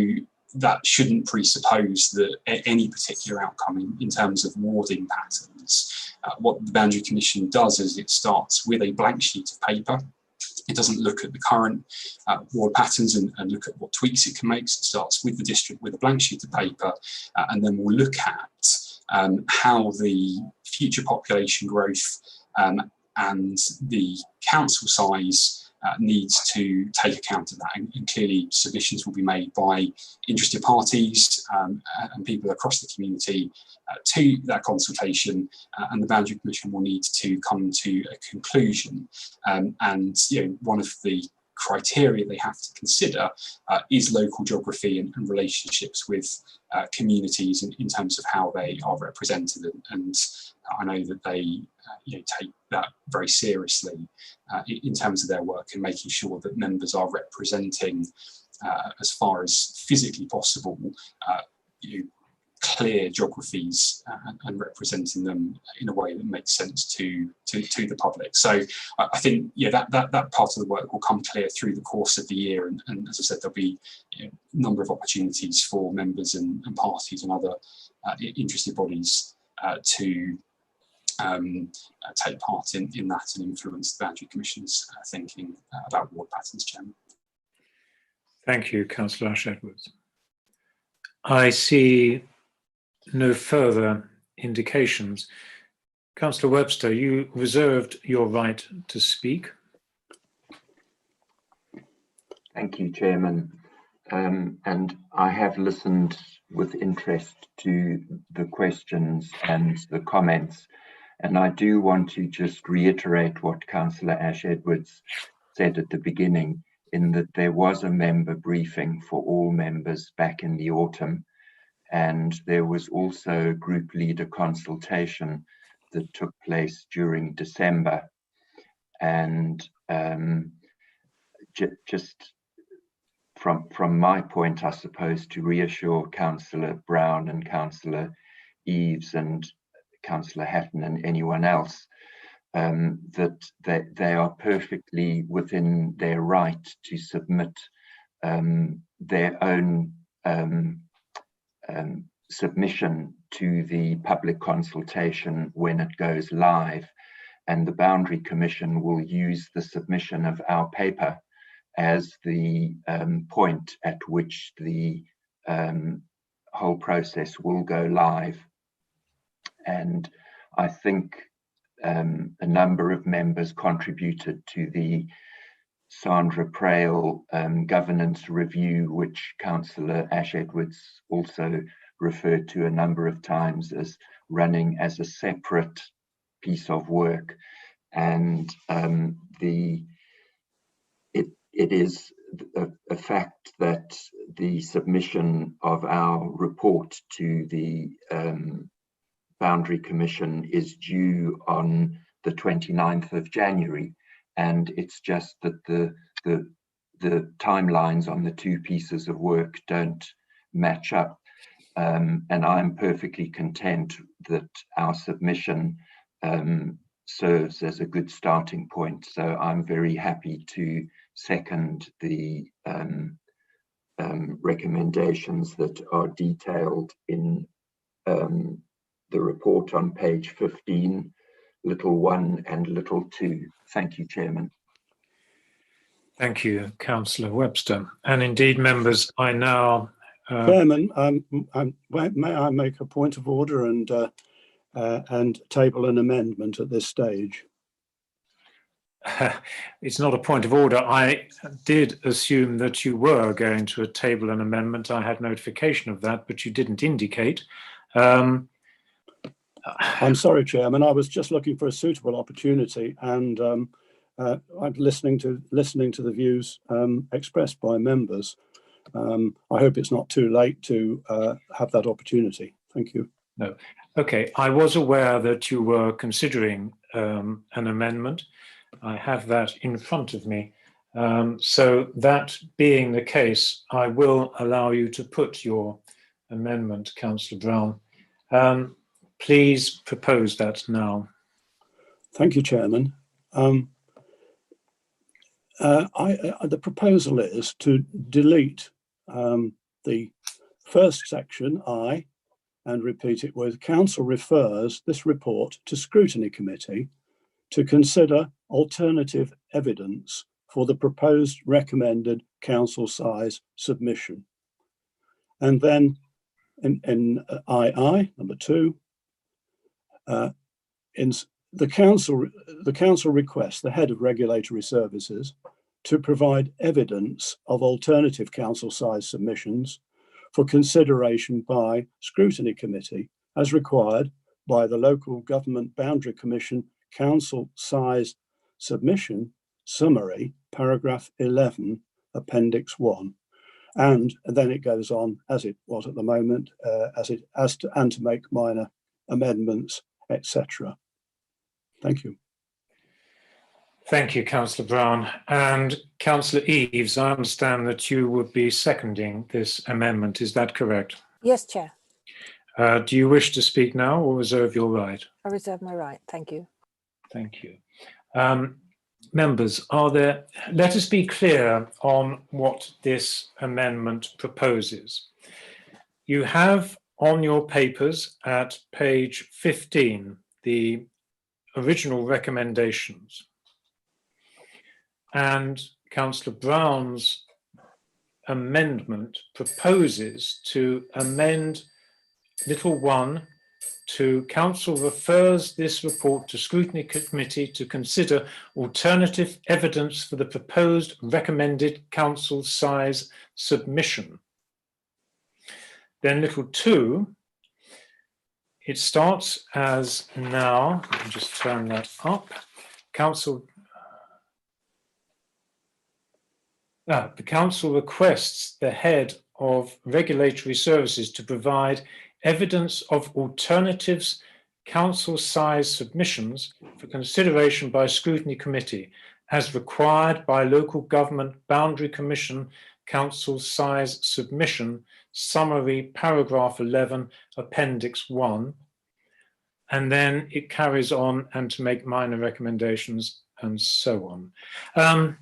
that shouldn't presuppose that any particular outcome in terms of warding patterns. What the Boundary Commission does is it starts with a blank sheet of paper. It doesn't look at the current ward patterns and look at what tweaks it can make. So it starts with the district with a blank sheet of paper, and then we'll look at how the future population growth and the council size needs to take account of that. And clearly submissions will be made by interested parties and people across the community to that consultation, and the Boundary Commission will need to come to a conclusion. And one of the criteria they have to consider is local geography and relationships with communities in terms of how they are represented. And I know that they take that very seriously in terms of their work and making sure that members are representing as far as physically possible clear geographies and representing them in a way that makes sense to the public. So I think, yeah, that part of the work will come clear through the course of the year, and as I said, there'll be a number of opportunities for members and parties and other interested bodies to take part in that and influence the Boundary Commission's thinking about ward patterns, Chairman. Thank you, Councillor Ash-Edwards. I see no further indications. Councillor Webster, you reserved your right to speak. Thank you, Chairman. And I have listened with interest to the questions and the comments. And I do want to just reiterate what Councillor Ash-Edwards said at the beginning, in that there was a member briefing for all members back in the autumn. And there was also a group leader consultation that took place during December. And just from my point, I suppose, to reassure Councillor Brown and Councillor Eves and Councillor Hatton and anyone else, that they are perfectly within their right to submit their own submission to the public consultation when it goes live, and the Boundary Commission will use the submission of our paper as the point at which the whole process will go live. And I think a number of members contributed to the Sandra Prail governance review, which Councillor Ash-Edwards also referred to a number of times as running as a separate piece of work. And it is a fact that the submission of our report to the Boundary Commission is due on the 29th of January. And it's just that the timelines on the two pieces of work don't match up. And I'm perfectly content that our submission serves as a good starting point. So I'm very happy to second the recommendations that are detailed in the report on page 15, little 1 and little 2. Thank you, Chairman. Thank you, Councillor Webster. And indeed, members, I now... Chairman, may I make a point of order and table an amendment at this stage? It's not a point of order. I did assume that you were going to table an amendment. I had notification of that, but you didn't indicate. I'm sorry, Chairman. I was just looking for a suitable opportunity, and I'm listening to the views expressed by members. I hope it's not too late to have that opportunity. Thank you. No. Okay. I was aware that you were considering an amendment. I have that in front of me. So that being the case, I will allow you to put your amendment, Councillor Brown. Please propose that now. Thank you, Chairman. The proposal is to delete the first section, I, and repeat it with: Council refers this report to Scrutiny Committee to consider alternative evidence for the proposed recommended council size submission. And then in II, number 2, in the council requests the head of regulatory services to provide evidence of alternative council size submissions for consideration by Scrutiny Committee as required by the Local Government Boundary Commission Council Size Submission Summary, paragraph 11, Appendix 1. And then it goes on, as it was at the moment, and to make minor amendments, etc. Thank you. Thank you, Councillor Brown. And Councillor Eves, I understand that you would be seconding this amendment. Is that correct? Yes, Chair. Do you wish to speak now or reserve your right? I reserve my right. Thank you. Thank you. Members, let us be clear on what this amendment proposes. You have on your papers at page 15 the original recommendations, and Councillor Brown's amendment proposes to amend little 1 to Council refers this report to Scrutiny Committee to consider alternative evidence for the proposed recommended council size submission. Then little 2, it starts as now, let me just turn that up. The council requests the head of regulatory services to provide evidence of alternatives council size submissions for consideration by Scrutiny Committee as required by Local Government Boundary Commission council size submission summary paragraph 11 appendix 1, and then it carries on and to make minor recommendations and so on.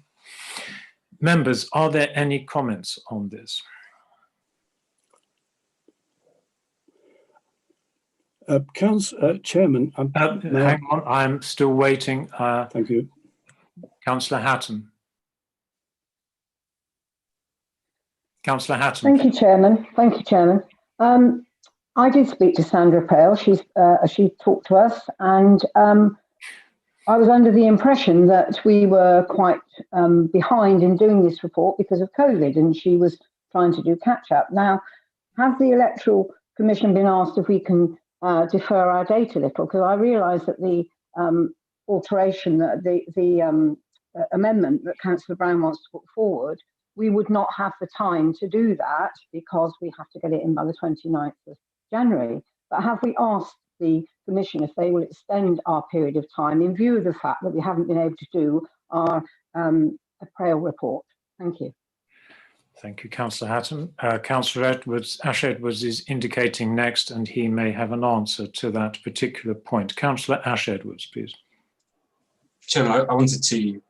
Members, are there any comments on this? Chairman, hang on, I'm still waiting. Thank you. Councillor Hatton. Councillor Hatton. Thank you, Chairman. Thank you, Chairman. I did speak to Sandra Pale. She talked to us, and I was under the impression that we were quite behind in doing this report because of COVID, and she was trying to do catch up. Now, has the Electoral Commission been asked if we can defer our date a little? Because I realise that the alteration, the amendment that Councillor Brown wants to put forward, we would not have the time to do that because we have to get it in by the 29th of January. But have we asked the Commission if they will extend our period of time in view of the fact that we haven't been able to do our Prale report? Thank you. Thank you, Councillor Hatton. Councillor Ash Edwards is indicating next, and he may have an answer to that particular point. Councillor Ash Edwards, please. Chairman, I wanted to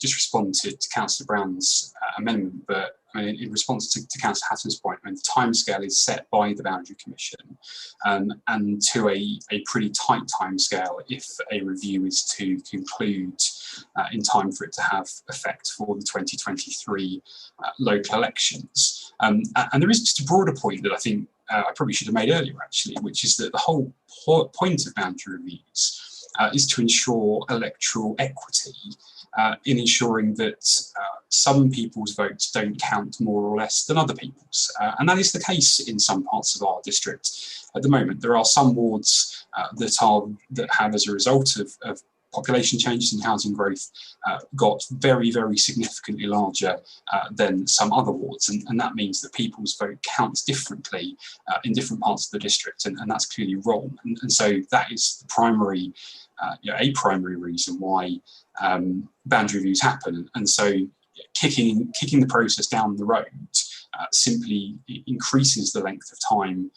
just respond to Councillor Brown's amendment, but I mean, in response to Councillor Hatton's point, I mean, the timescale is set by the Boundary Commission, and to a pretty tight timescale if a review is to conclude in time for it to have effect for the 2023 local elections. And there is just a broader point that I think I probably should have made earlier, actually, which is that the whole point of boundary reviews is to ensure electoral equity in ensuring that some people's votes don't count more or less than other people's. And that is the case in some parts of our district at the moment. There are some wards that have, as a result of population changes and housing growth, got very, very significantly larger than some other wards. And that means that people's vote counts differently in different parts of the district. And that's clearly wrong. And so that is the primary, a primary reason why boundary reviews happen. And so kicking the process down the road simply increases the length of time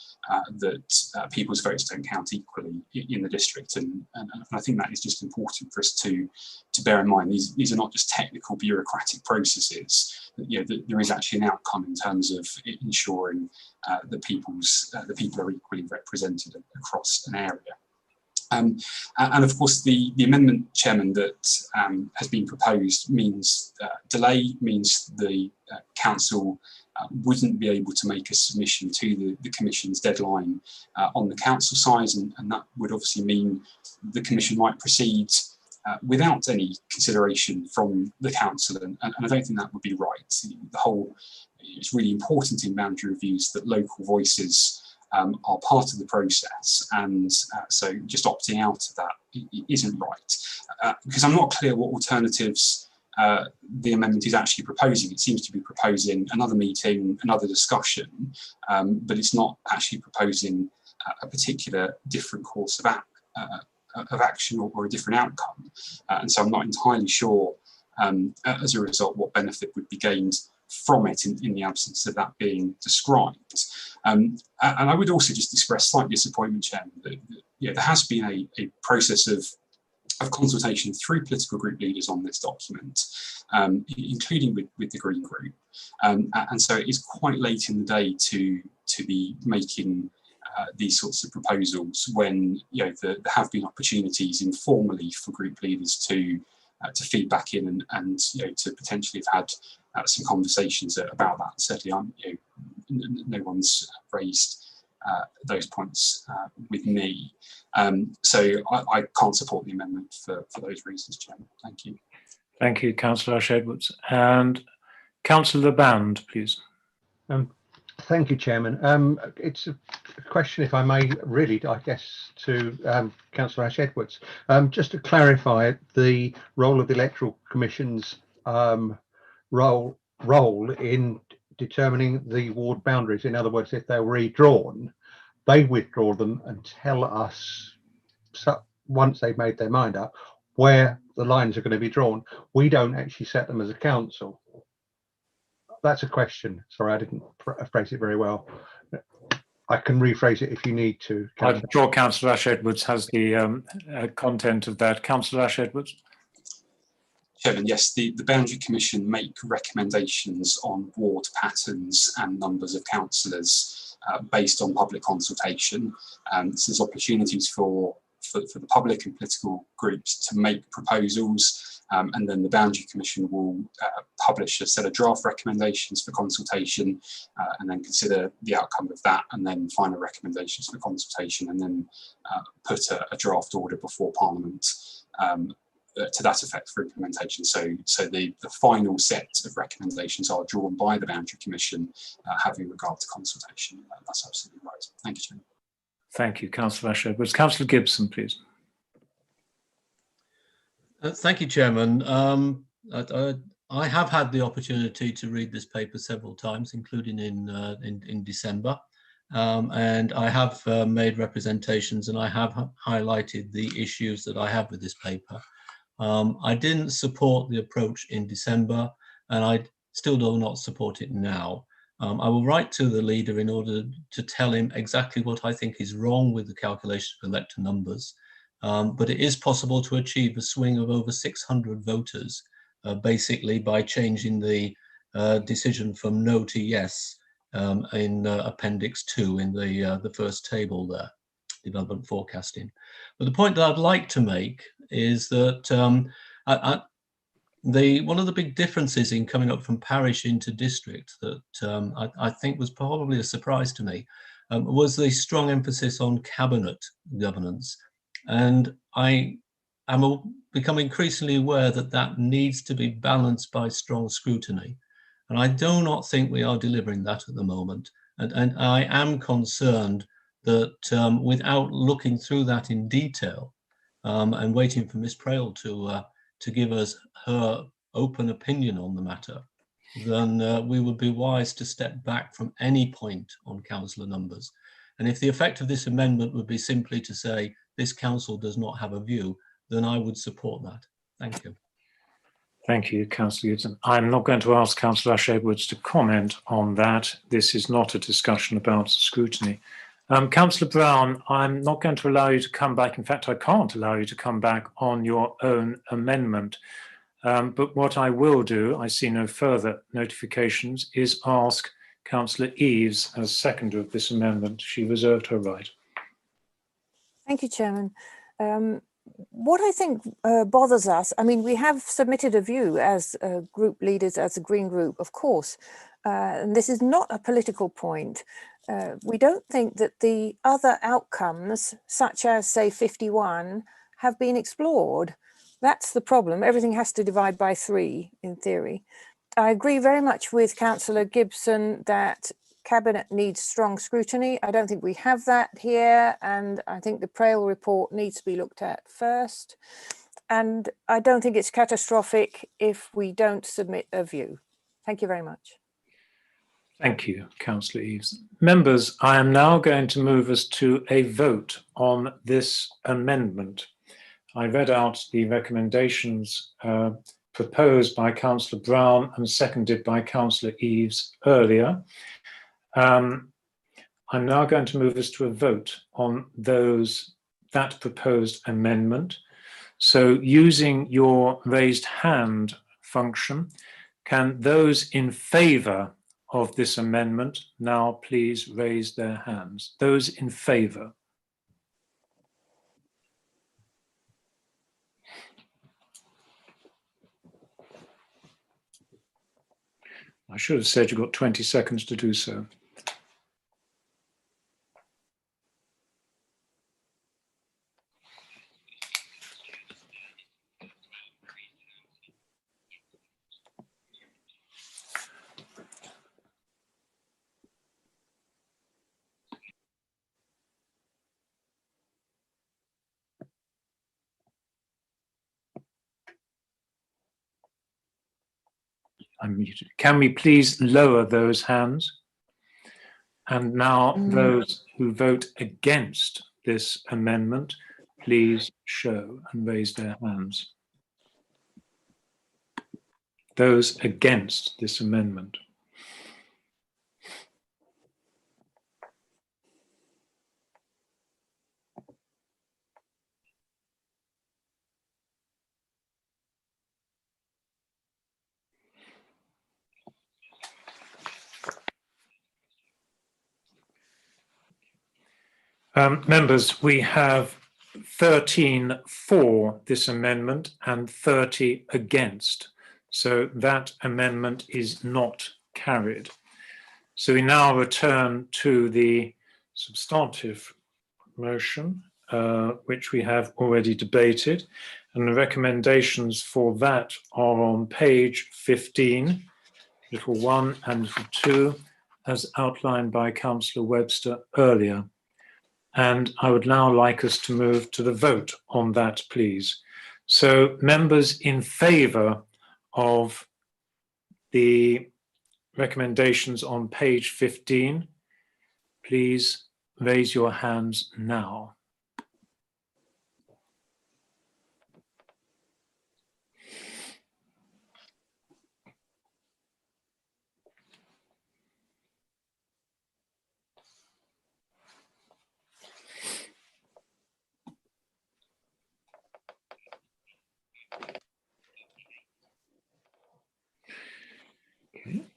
that people's votes don't count equally in the district, and I think that is just important for us to bear in mind. These are not just technical bureaucratic processes. There is actually an outcome in terms of ensuring that the people are equally represented across an area. And of course, the amendment, Chairman, that has been proposed means delay, means the council wouldn't be able to make a submission to the Commission's deadline on the council size, and that would obviously mean the Commission might proceed without any consideration from the council, and I don't think that would be right. It's really important in boundary reviews that local voices are part of the process, and so just opting out of that isn't right, because I'm not clear what alternatives the amendment is actually proposing. It seems to be proposing another meeting, another discussion, but it's not actually proposing a particular different course of action or a different outcome, and so I'm not entirely sure as a result what benefit would be gained from it in the absence of that being described. And I would also just express slight disappointment, Chairman, that there has been a process of consultation through political group leaders on this document, including with the Green Group. And so it is quite late in the day to be making these sorts of proposals when there have been opportunities informally for group leaders to feed back in and to potentially have had some conversations about that. Certainly, no one's raised those points with me. So I can't support the amendment for those reasons, Chairman. Thank you. Thank you, Councillor Ash-Edwards. And Councillor Band, please. Thank you, Chairman. It's a question, if I may, really, I guess, to Councillor Ash-Edwards. Just to clarify the role of the Electoral Commission's role in determining the ward boundaries. In other words, if they're redrawn, they withdraw them and tell us, once they've made their mind up, where the lines are going to be drawn. We don't actually set them as a council. That's a question. Sorry, I didn't phrase it very well. I can rephrase it if you need to. I'm sure Councillor Ash-Edwards has the content of that. Councillor Ash-Edwards. Chairman, yes, the Boundary Commission make recommendations on ward patterns and numbers of councillors based on public consultation. So there's opportunities for the public and political groups to make proposals, and then the Boundary Commission will publish a set of draft recommendations for consultation, and then consider the outcome of that, and then final recommendations for consultation, and then put a draft order before Parliament to that effect for implementation. So the final set of recommendations are drawn by the Boundary Commission, having regard to consultation. That's absolutely right. Thank you, Chairman. Thank you, Councillor Ash-Edwards. Councillor Gibson, please. Thank you, Chairman. I have had the opportunity to read this paper several times, including in December, and I have made representations and I have highlighted the issues that I have with this paper. I didn't support the approach in December, and I still do not support it now. I will write to the leader in order to tell him exactly what I think is wrong with the calculation of elector numbers. But it is possible to achieve a swing of over 600 voters, basically by changing the decision from no to yes in Appendix 2 in the first table there, development forecasting. But the point that I'd like to make is that one of the big differences in coming up from parish into district that I think was probably a surprise to me was the strong emphasis on cabinet governance. And I am becoming increasingly aware that that needs to be balanced by strong scrutiny. And I do not think we are delivering that at the moment. And I am concerned that without looking through that in detail and waiting for Ms. Prayle to give us her open opinion on the matter, then we would be wise to step back from any point on councillor numbers. And if the effect of this amendment would be simply to say this council does not have a view, then I would support that. Thank you. Thank you, Councillor Gibson. I'm not going to ask Councillor Ash-Edwards to comment on that. This is not a discussion about scrutiny. Councillor Brown, I'm not going to allow you to come back. In fact, I can't allow you to come back on your own amendment. But what I will do, I see no further notifications, is ask Councillor Eves as seconder of this amendment. She reserved her right. Thank you, Chairman. What I think bothers us, I mean, we have submitted a view as group leaders, as a Green Group, of course, and this is not a political point. We don't think that the other outcomes, such as, say, 51, have been explored. That's the problem. Everything has to divide by 3, in theory. I agree very much with Councillor Gibson that Cabinet needs strong scrutiny. I don't think we have that here, and I think the Prayle report needs to be looked at first. And I don't think it's catastrophic if we don't submit a view. Thank you very much. Thank you, Councillor Eves. Members, I am now going to move us to a vote on this amendment. I read out the recommendations proposed by Councillor Brown and seconded by Councillor Eaves earlier. I'm now going to move us to a vote on that proposed amendment. So using your raised hand function, can those in favour of this amendment now please raise their hands? Those in favour. I should have said you've got 20 seconds to do so. I'm muted. Can we please lower those hands? And now those who vote against this amendment, please show and raise their hands. Those against this amendment. Members, we have 13 for this amendment and 30 against. So that amendment is not carried. So we now return to the substantive motion, which we have already debated. And the recommendations for that are on page 15, little 1 and little 2, as outlined by Councillor Webster earlier. And I would now like us to move to the vote on that, please. So members in favour of the recommendations on page 15, please raise your hands now.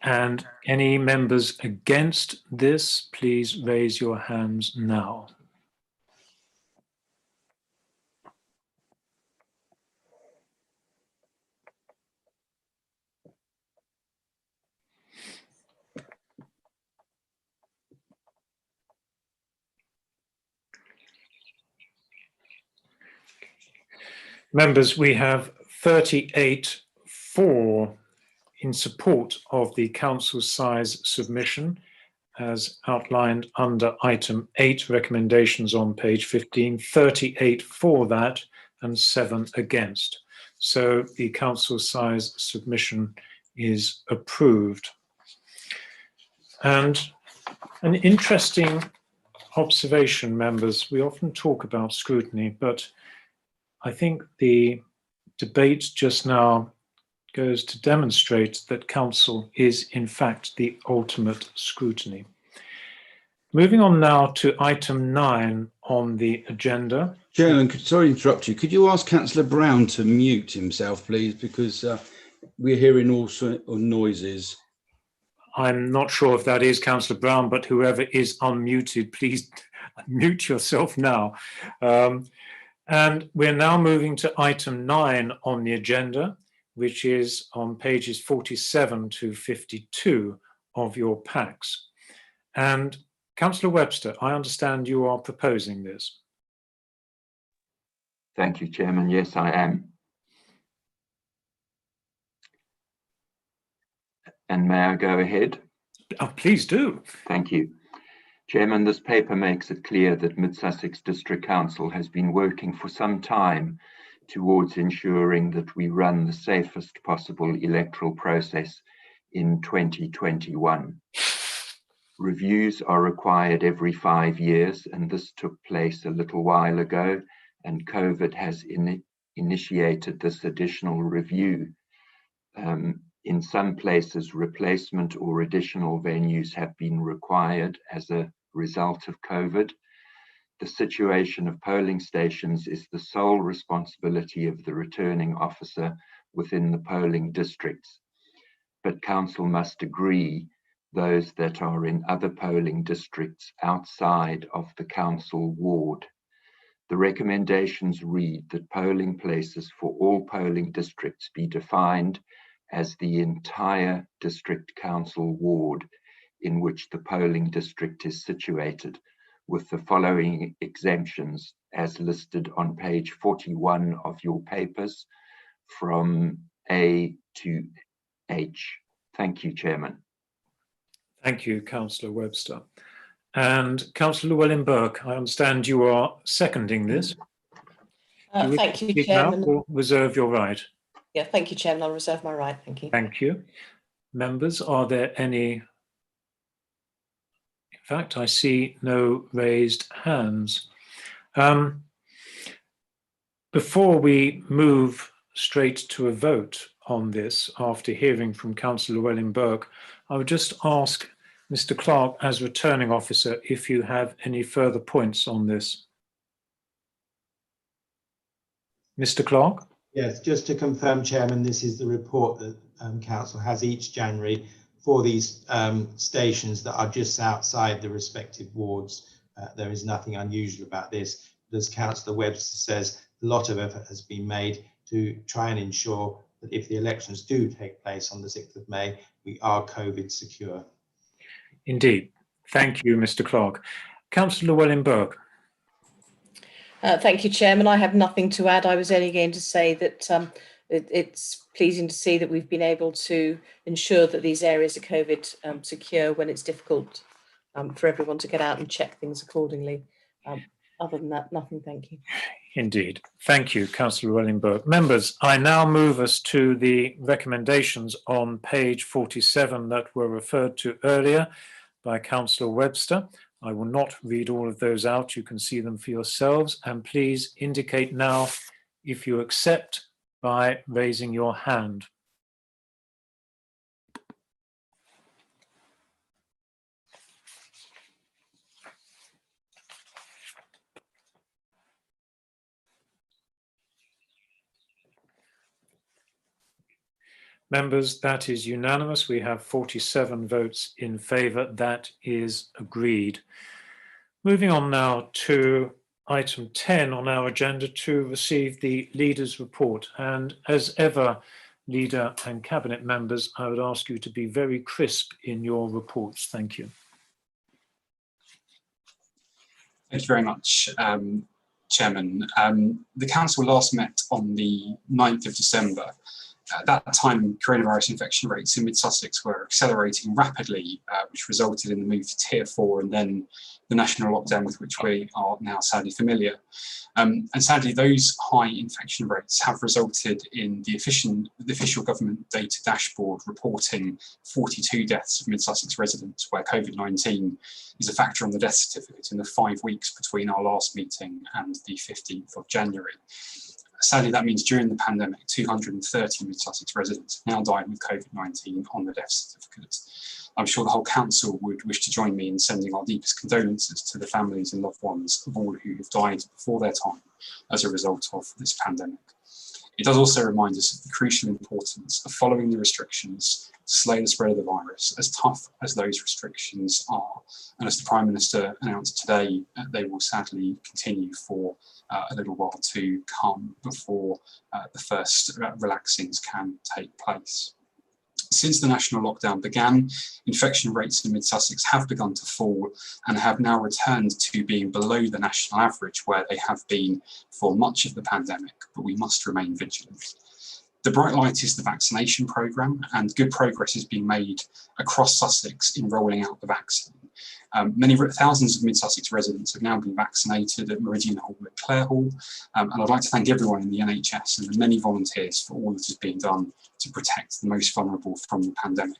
And any members against this, please raise your hands now. Members, we have 38 for in support of the council size submission as outlined under item 8, recommendations on page 15, 38 for that and 7 against. So the council size submission is approved. And an interesting observation, members, we often talk about scrutiny, but I think the debate just now goes to demonstrate that council is in fact the ultimate scrutiny. Moving on now to item 9 on the agenda. Chairman, sorry to interrupt you. Could you ask Councillor Brown to mute himself, please, because we're hearing all sorts of noises. I'm not sure if that is Councillor Brown, but whoever is unmuted, please mute yourself now. And we're now moving to item 9 on the agenda, which is on pages 47 to 52 of your packs. And Councillor Webster, I understand you are proposing this. Thank you, Chairman. Yes, I am. And may I go ahead? Oh, please do. Thank you. Chairman, this paper makes it clear that Mid Sussex District Council has been working for some time towards ensuring that we run the safest possible electoral process in 2021. Reviews are required every 5 years, and this took place a little while ago, and COVID has initiated this additional review. In some places, replacement or additional venues have been required as a result of COVID. The situation of polling stations is the sole responsibility of the returning officer within the polling districts, but council must agree those that are in other polling districts outside of the council ward. The recommendations read that polling places for all polling districts be defined as the entire district council ward in which the polling district is situated, with the following exemptions as listed on page 41 of your papers from A to H. Thank you, Chairman. Thank you, Councillor Webster. And Councillor Luellen Burke, I understand you are seconding this. Thank you, speak Chairman. now or reserve your right? Yeah, thank you, Chairman. I'll reserve my right. Thank you. Thank you. Members, are there any? In fact, I see no raised hands. Before we move straight to a vote on this, after hearing from Councillor Luellen Burke, I would just ask Mr. Clark, as returning officer, if you have any further points on this. Mr. Clark? Yes, just to confirm, Chairman, this is the report that Council has each January for these stations that are just outside the respective wards. There is nothing unusual about this. As Councillor Webster says, a lot of effort has been made to try and ensure that if the elections do take place on the 6th of May, we are COVID secure. Indeed. Thank you, Mr. Clark. Councillor Luellen Burke. Thank you, Chairman. I have nothing to add. I was only going to say that it's pleasing to see that we've been able to ensure that these areas are COVID secure when it's difficult for everyone to get out and check things accordingly. Other than that, nothing, thank you. Indeed. Thank you, Councillor Luellen Burke. Members, I now move us to the recommendations on page 47 that were referred to earlier by Councillor Webster. I will not read all of those out. You can see them for yourselves, and please indicate now if you accept by raising your hand. Members, that is unanimous. We have 47 votes in favour. That is agreed. Moving on now to item 10 on our agenda, to receive the Leader's Report. And as ever, Leader and Cabinet members, I would ask you to be very crisp in your reports. Thank you. Thank you very much, Chairman. The Council last met on the 9th of December. At that time, coronavirus infection rates in Mid Sussex were accelerating rapidly, which resulted in the move to Tier 4 and then the national lockdown with which we are now sadly familiar. And sadly, those high infection rates have resulted in the official government data dashboard reporting 42 deaths of Mid Sussex residents, where COVID-19 is a factor on the death certificate in the 5 weeks between our last meeting and the 15th of January. Sadly, that means during the pandemic, 230 Mid Sussex residents have now died with COVID-19 on the death certificate. I'm sure the whole council would wish to join me in sending our deepest condolences to the families and loved ones of all who have died before their time as a result of this pandemic. It does also remind us of the crucial importance of following the restrictions to slow the spread of the virus, as tough as those restrictions are. And as the Prime Minister announced today, they will sadly continue for a little while to come before the first relaxings can take place. Since the national lockdown began, infection rates in Mid Sussex have begun to fall and have now returned to being below the national average, where they have been for much of the pandemic, but we must remain vigilant. The bright light is the vaccination programme, and good progress is being made across Sussex in rolling out the vaccine. Many thousands of Mid Sussex residents have now been vaccinated at Meridian Hall at Clare Hall, and I'd like to thank everyone in the NHS and the many volunteers for all that is being done to protect the most vulnerable from the pandemic.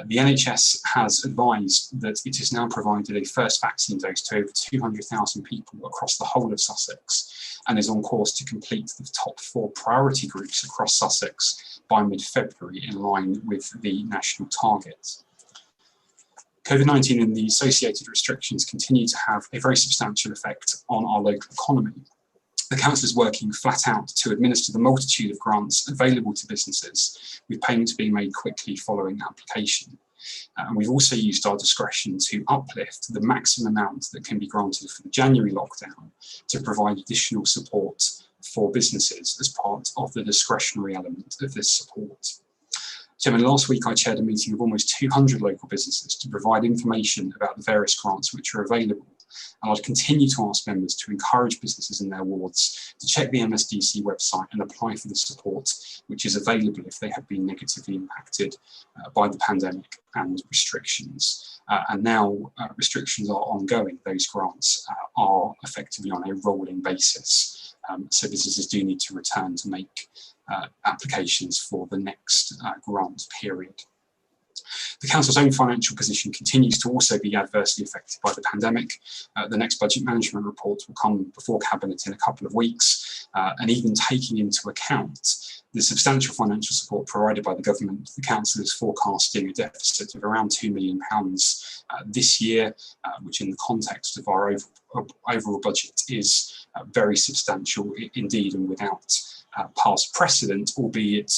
The NHS has advised that it has now provided a first vaccine dose to over 200,000 people across the whole of Sussex and is on course to complete the top 4 priority groups across Sussex by mid-February, in line with the national target. COVID-19 and the associated restrictions continue to have a very substantial effect on our local economy. The council is working flat out to administer the multitude of grants available to businesses, with payments being made quickly following application. And we've also used our discretion to uplift the maximum amount that can be granted for the January lockdown to provide additional support for businesses as part of the discretionary element of this support. Chairman, last week I chaired a meeting of almost 200 local businesses to provide information about the various grants which are available. And I'd continue to ask members to encourage businesses in their wards to check the MSDC website and apply for the support which is available if they have been negatively impacted by the pandemic and restrictions. And now restrictions are ongoing. Those grants are effectively on a rolling basis. So businesses do need to return to make applications for the next grant period. The Council's own financial position continues to also be adversely affected by the pandemic. The next budget management report will come before Cabinet in a couple of weeks, and even taking into account the substantial financial support provided by the government, the Council is forecasting a deficit of around £2 million this year, which in the context of our overall budget is very substantial indeed, and without past precedent, albeit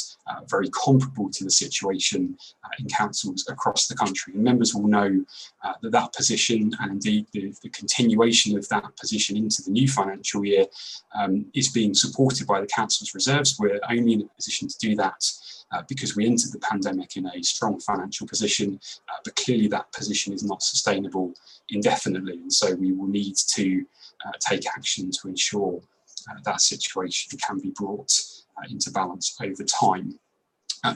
very comparable to the situation in councils across the country. And members will know that position, and indeed the continuation of that position into the new financial year, is being supported by the council's reserves. We're only in a position to do that because we entered the pandemic in a strong financial position, but clearly that position is not sustainable indefinitely, and so we will need to take action to ensure that situation can be brought into balance over time.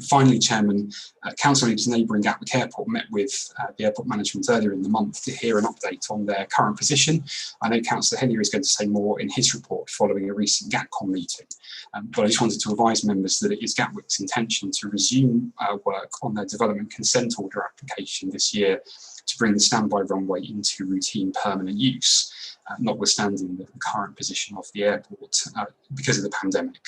Finally, Chairman, council leaders neighbouring Gatwick Airport met with the airport management earlier in the month to hear an update on their current position. I know Councillor Hillier is going to say more in his report following a recent GATCOM meeting, but I just wanted to advise members that it is Gatwick's intention to resume work on their development consent order application this year to bring the standby runway into routine permanent use. Notwithstanding the current position of the airport because of the pandemic.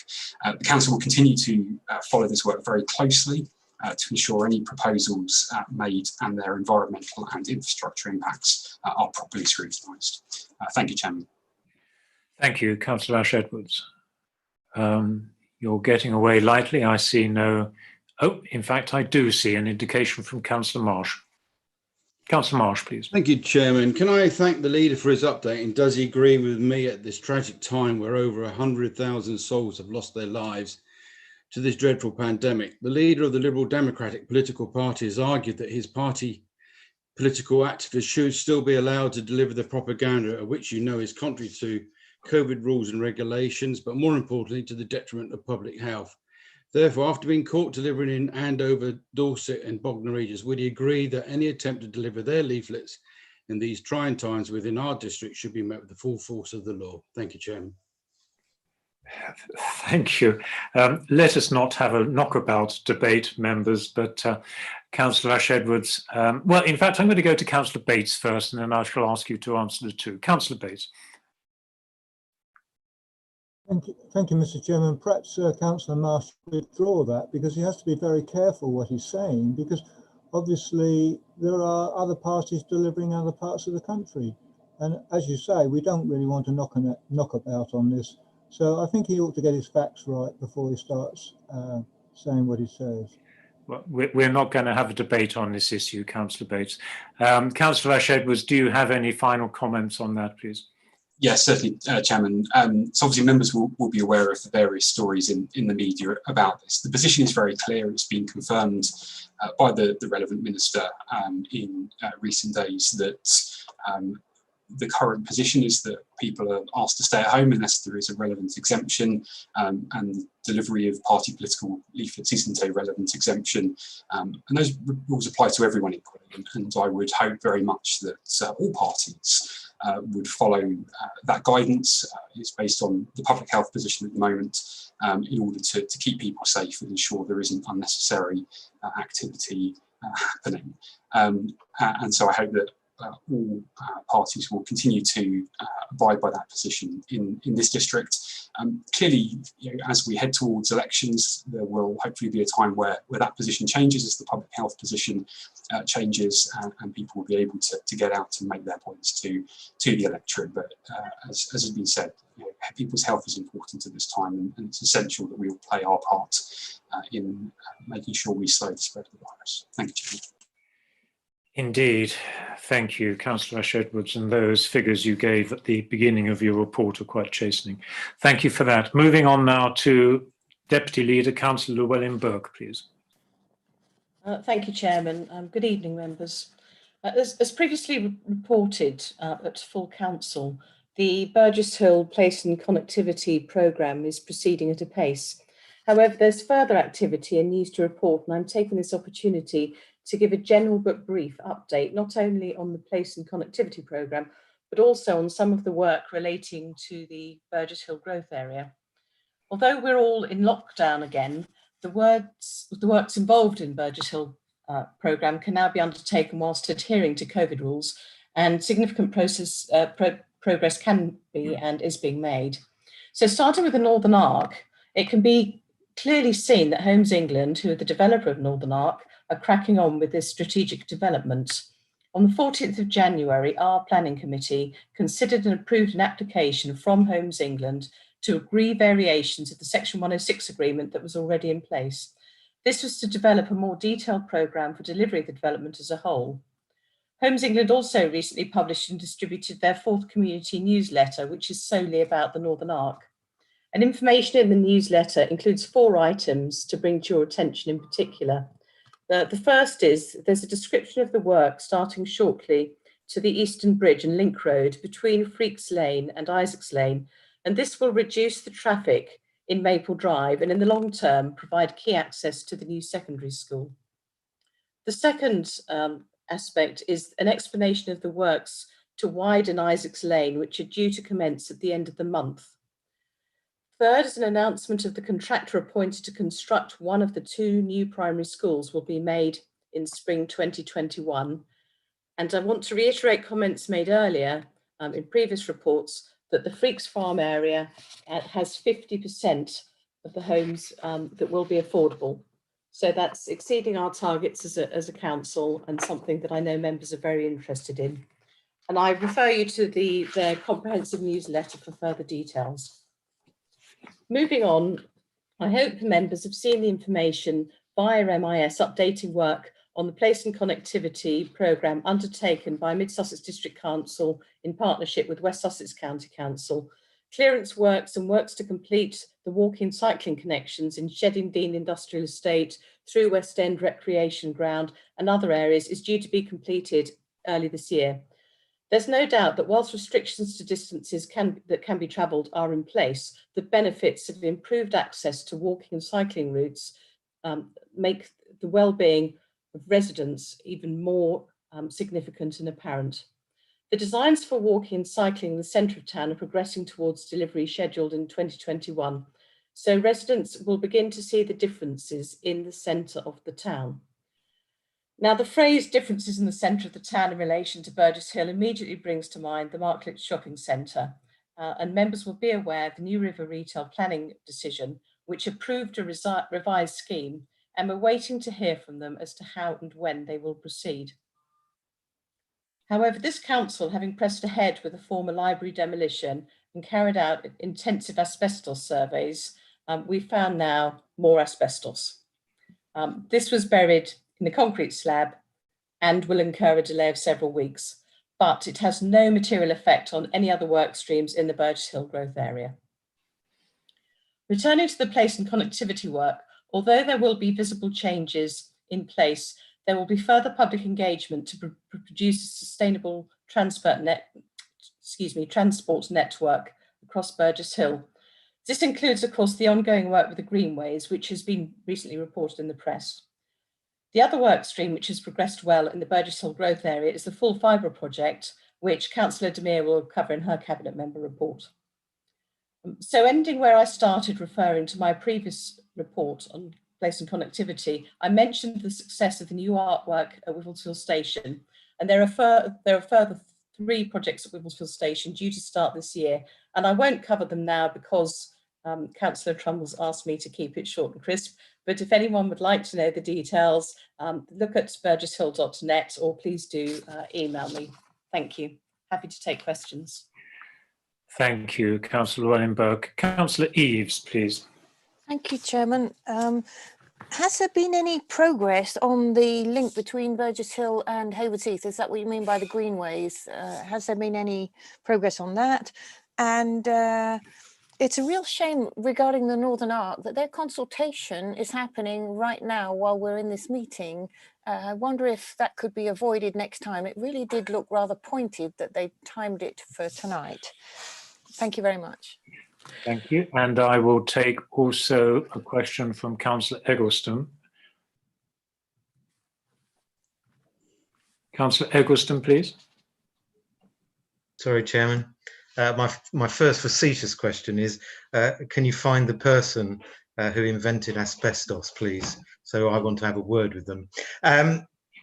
The Council will continue to follow this work very closely to ensure any proposals made and their environmental and infrastructure impacts are properly scrutinised. Thank you, Chairman. Thank you, Councillor Ash-Edwards. You're getting away lightly. I see no... Oh, in fact, I do see an indication from Councillor Marsh. Councillor Marsh, please. Thank you, Chairman. Can I thank the leader for his update, and does he agree with me at this tragic time where over 100,000 souls have lost their lives to this dreadful pandemic? The leader of the Liberal Democratic political party has argued that his party political activists should still be allowed to deliver the propaganda, which you know is contrary to COVID rules and regulations, but more importantly to the detriment of public health. Therefore, after being caught delivering in Andover, Dorset and Bognor regions, would he agree that any attempt to deliver their leaflets in these trying times within our district should be met with the full force of the law? Thank you, Chairman. Thank you. Let us not have a knockabout debate, members, but Councillor Ash-Edwards, well, in fact, I'm going to go to Councillor Bates first, and then I shall ask you to answer the two. Councillor Bates. Thank you, Mr. Chairman. Perhaps Councillor Marsh withdraw that, because he has to be very careful what he's saying, because obviously there are other parties delivering other parts of the country. And as you say, we don't really want to knock about on this. So I think he ought to get his facts right before he starts saying what he says. Well, we're not going to have a debate on this issue, Councillor Bates. Councillor Ash-Edwards, do you have any final comments on that, please? Yes, certainly, Chairman. So obviously members will be aware of the various stories in the media about this. The position is very clear. It's been confirmed by the relevant minister in recent days that the current position is that people are asked to stay at home unless there is a relevant exemption, and delivery of party political leaflets isn't a relevant exemption. And those rules apply to everyone equally. And I would hope very much that all parties would follow that guidance. It's based on the public health position at the moment in order to keep people safe and ensure there isn't unnecessary activity happening. And so I hope that all parties will continue to abide by that position in this district. Clearly, as we head towards elections, there will hopefully be a time where that position changes as the public health position changes, and people will be able to get out and make their points to the electorate. But as has been said, people's health is important at this time, and it's essential that we all play our part in making sure we slow the spread of the virus. Thank you, Chairman. Indeed. Thank you, Councillor Ash-Edwards, and those figures you gave at the beginning of your report are quite chastening. Thank you for that. Moving on now to Deputy Leader, Councillor Luellen Burke, please. Thank you, Chairman. Good evening, members. As previously reported at full council, the Burgess Hill Place and Connectivity programme is proceeding at a pace. However, there's further activity and news to report, and I'm taking this opportunity to give a general but brief update, not only on the Place and Connectivity programme, but also on some of the work relating to the Burgess Hill growth area. Although we're all in lockdown again, the works involved in Burgess Hill programme can now be undertaken whilst adhering to COVID rules, and significant progress can be and is being made. So starting with the Northern Arc, it can be clearly seen that Homes England, who are the developer of Northern Arc, are cracking on with this strategic development. On the 14th of January, our planning committee considered and approved an application from Homes England to agree variations of the Section 106 agreement that was already in place. This was to develop a more detailed programme for delivery of the development as a whole. Homes England also recently published and distributed their 4th community newsletter, which is solely about the Northern Arc. And information in the newsletter includes 4 items to bring to your attention in particular. The first is there's a description of the work starting shortly to the Eastern Bridge and Link Road between Freaks Lane and Isaacs Lane, and this will reduce the traffic in Maple Drive and in the long term provide key access to the new secondary school. The second aspect is an explanation of the works to widen Isaacs Lane, which are due to commence at the end of the month. Third is an announcement of the contractor appointed to construct one of the 2 new primary schools will be made in spring 2021. And I want to reiterate comments made earlier in previous reports that the Freaks Farm area has 50% of the homes that will be affordable. So that's exceeding our targets as a council, and something that I know members are very interested in. And I refer you to their comprehensive newsletter for further details. Moving on, I hope members have seen the information via MIS updating work on the Place and Connectivity programme undertaken by Mid Sussex District Council in partnership with West Sussex County Council. Clearance works and works to complete the walking and cycling connections in Shedding Dean Industrial Estate through West End Recreation Ground and other areas is due to be completed early this year. There's no doubt that whilst restrictions to distances that can be travelled are in place, the benefits of improved access to walking and cycling routes make the well-being of residents even more significant and apparent. The designs for walking and cycling in the centre of town are progressing towards delivery scheduled in 2021, so residents will begin to see the differences in the centre of the town. Now, the phrase differences in the centre of the town in relation to Burgess Hill immediately brings to mind the Marklet Shopping Centre, and members will be aware of the New River Retail Planning decision, which approved a revised scheme, and we're waiting to hear from them as to how and when they will proceed. However, this council, having pressed ahead with a former library demolition and carried out intensive asbestos surveys, we found now more asbestos. This was buried in the concrete slab and will incur a delay of several weeks, but it has no material effect on any other work streams in the Burgess Hill growth area. Returning to the place and connectivity work, although there will be visible changes in place, there will be further public engagement to produce a sustainable transport network across Burgess Hill. This includes, of course, the ongoing work with the Greenways, which has been recently reported in the press. The other work stream which has progressed well in the Burgess Hill growth area is the full fibre project, which Councillor Demir will cover in her Cabinet Member report. So ending where I started, referring to my previous report on place and connectivity, I mentioned the success of the new artwork at Wivelsfield Station, and there are further 3 projects at Wivelsfield Station due to start this year, and I won't cover them now because Councillor Trumbull's asked me to keep it short and crisp. But if anyone would like to know the details, look at burgesshill.net or please do email me. Thank you. Happy to take questions. Thank you, Councillor Llewellyn Burke. Councillor Eaves, please. Thank you, Chairman. Has there been any progress on the link between Burgess Hill and Haywards Heath? Is that what you mean by the Greenways? Has there been any progress on that? And it's a real shame regarding the Northern Art that their consultation is happening right now while we're in this meeting. I wonder if that could be avoided next time. It really did look rather pointed that they timed it for tonight. Thank you very much. Thank you. And I will take also a question from Councillor Eggleston. Councillor Eggleston, please. Sorry, Chairman. My first facetious question is, can you find the person who invented asbestos, please? So I want to have a word with them.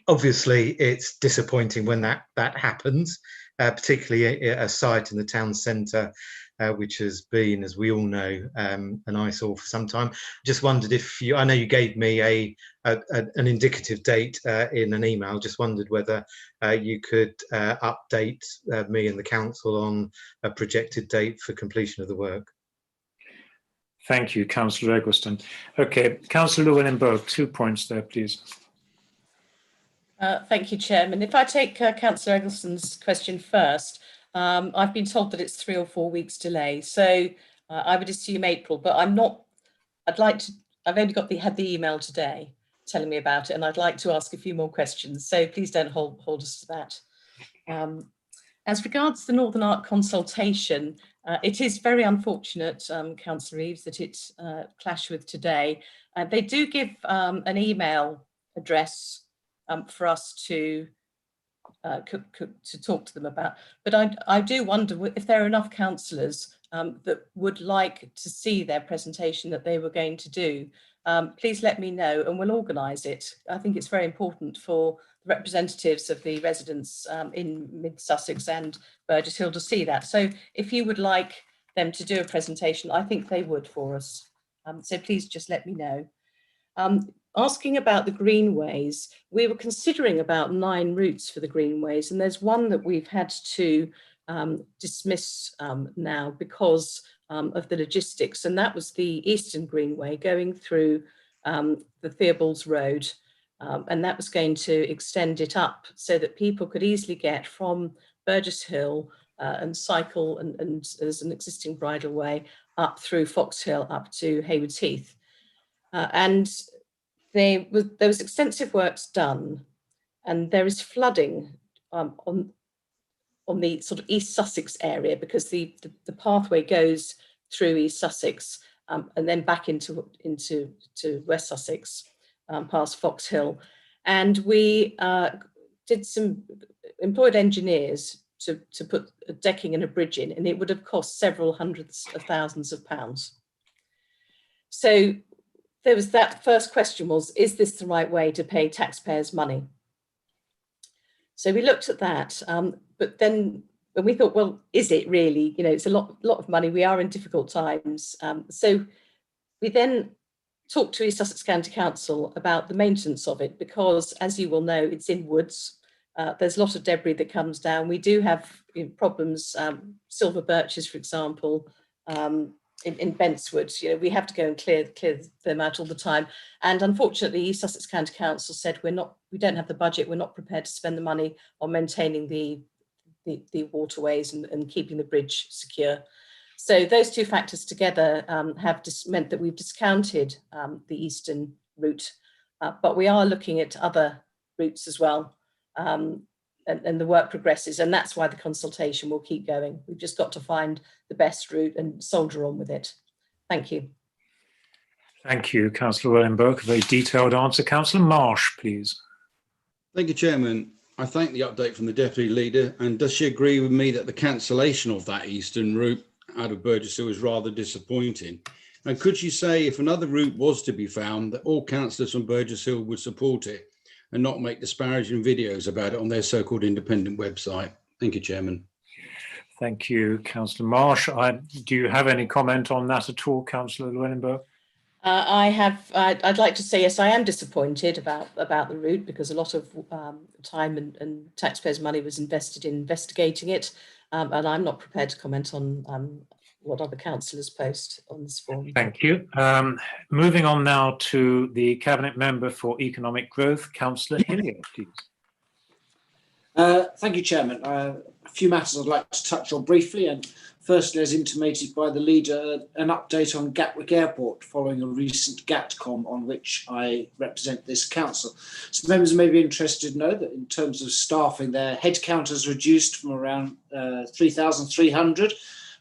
Obviously, it's disappointing when that happens, particularly at a site in the town centre, which has been, as we all know, an eyesore for some time. Just wondered if you, I know you gave me an indicative date in an email, just wondered whether you could update me and the council on a projected date for completion of the work. Thank you, Councillor Eggleston. Okay, Councillor Llewellyn Burke, 2 points there, please. Thank you, Chairman. If I take Councillor Eggleston's question first, I've been told that it's 3 or 4 weeks delay, so I would assume April, but I'm not. I've only had the email today telling me about it, and I'd like to ask a few more questions, so please don't hold us to that. As regards the Northern Art Consultation, it is very unfortunate, Councillor Eaves, that it clashed with today. They do give an email address for us to talk to them about, but I do wonder if there are enough councillors that would like to see their presentation that they were going to do. Please let me know and we'll organise it. I think it's very important for the representatives of the residents in Mid Sussex and Burgess Hill to see that. So if you would like them to do a presentation, I think they would for us. So please just let me know. Asking about the Greenways, we were considering about 9 routes for the Greenways, and there's one that we've had to dismiss now because of the logistics, and that was the Eastern Greenway going through the Theobalds Road, and that was going to extend it up so that people could easily get from Burgess Hill and cycle, and there's an existing bridleway up through Fox Hill up to Haywards Heath. And there was extensive works done, and there is flooding on the sort of East Sussex area because the pathway goes through East Sussex and then back into West Sussex past Fox Hill. And we employed engineers to put a decking and a bridge in, and it would have cost several hundreds of thousands of pounds. So there was that first question was, is this the right way to pay taxpayers' money? So we looked at that, but then when we thought, well, is it really? You know, it's a lot of money. We are in difficult times. So we then talked to East Sussex County Council about the maintenance of it, because as you will know, it's in woods. There's a lot of debris that comes down. We do have problems, silver birches, for example, in Bentswood. You know, we have to go and clear them out all the time. And unfortunately, East Sussex County Council said we don't have the budget. We're not prepared to spend the money on maintaining the waterways and keeping the bridge secure. So those 2 factors together have meant that we've discounted the eastern route, but we are looking at other routes as well. And the work progresses, and that's why the consultation will keep going. We've just got to find the best route and soldier on with it. Thank you. Thank you, Councillor Llewellyn Burke. A very detailed answer. Councillor Marsh, please. Thank you, Chairman. I thank the update from the Deputy Leader, and does she agree with me that the cancellation of that eastern route out of Burgess Hill is rather disappointing? And could you say if another route was to be found that all councillors from Burgess Hill would support it and not make disparaging videos about it on their so-called independent website? Thank you, Chairman. Thank you, Councillor Marsh. Do you have any comment on that at all, Councillor Luellen? I'd like to say, yes, I am disappointed about the route, because a lot of time and taxpayers' money was invested in investigating it, and I'm not prepared to comment on what other councillors post on this forum. Thank you. Moving on now to the Cabinet Member for Economic Growth, Councillor Hillier, please. Thank you, Chairman. A few matters I'd like to touch on briefly, and firstly, as intimated by the leader, an update on Gatwick Airport following a recent GATCOM on which I represent this council. So members may be interested to know that in terms of staffing, their headcount has reduced from around 3,300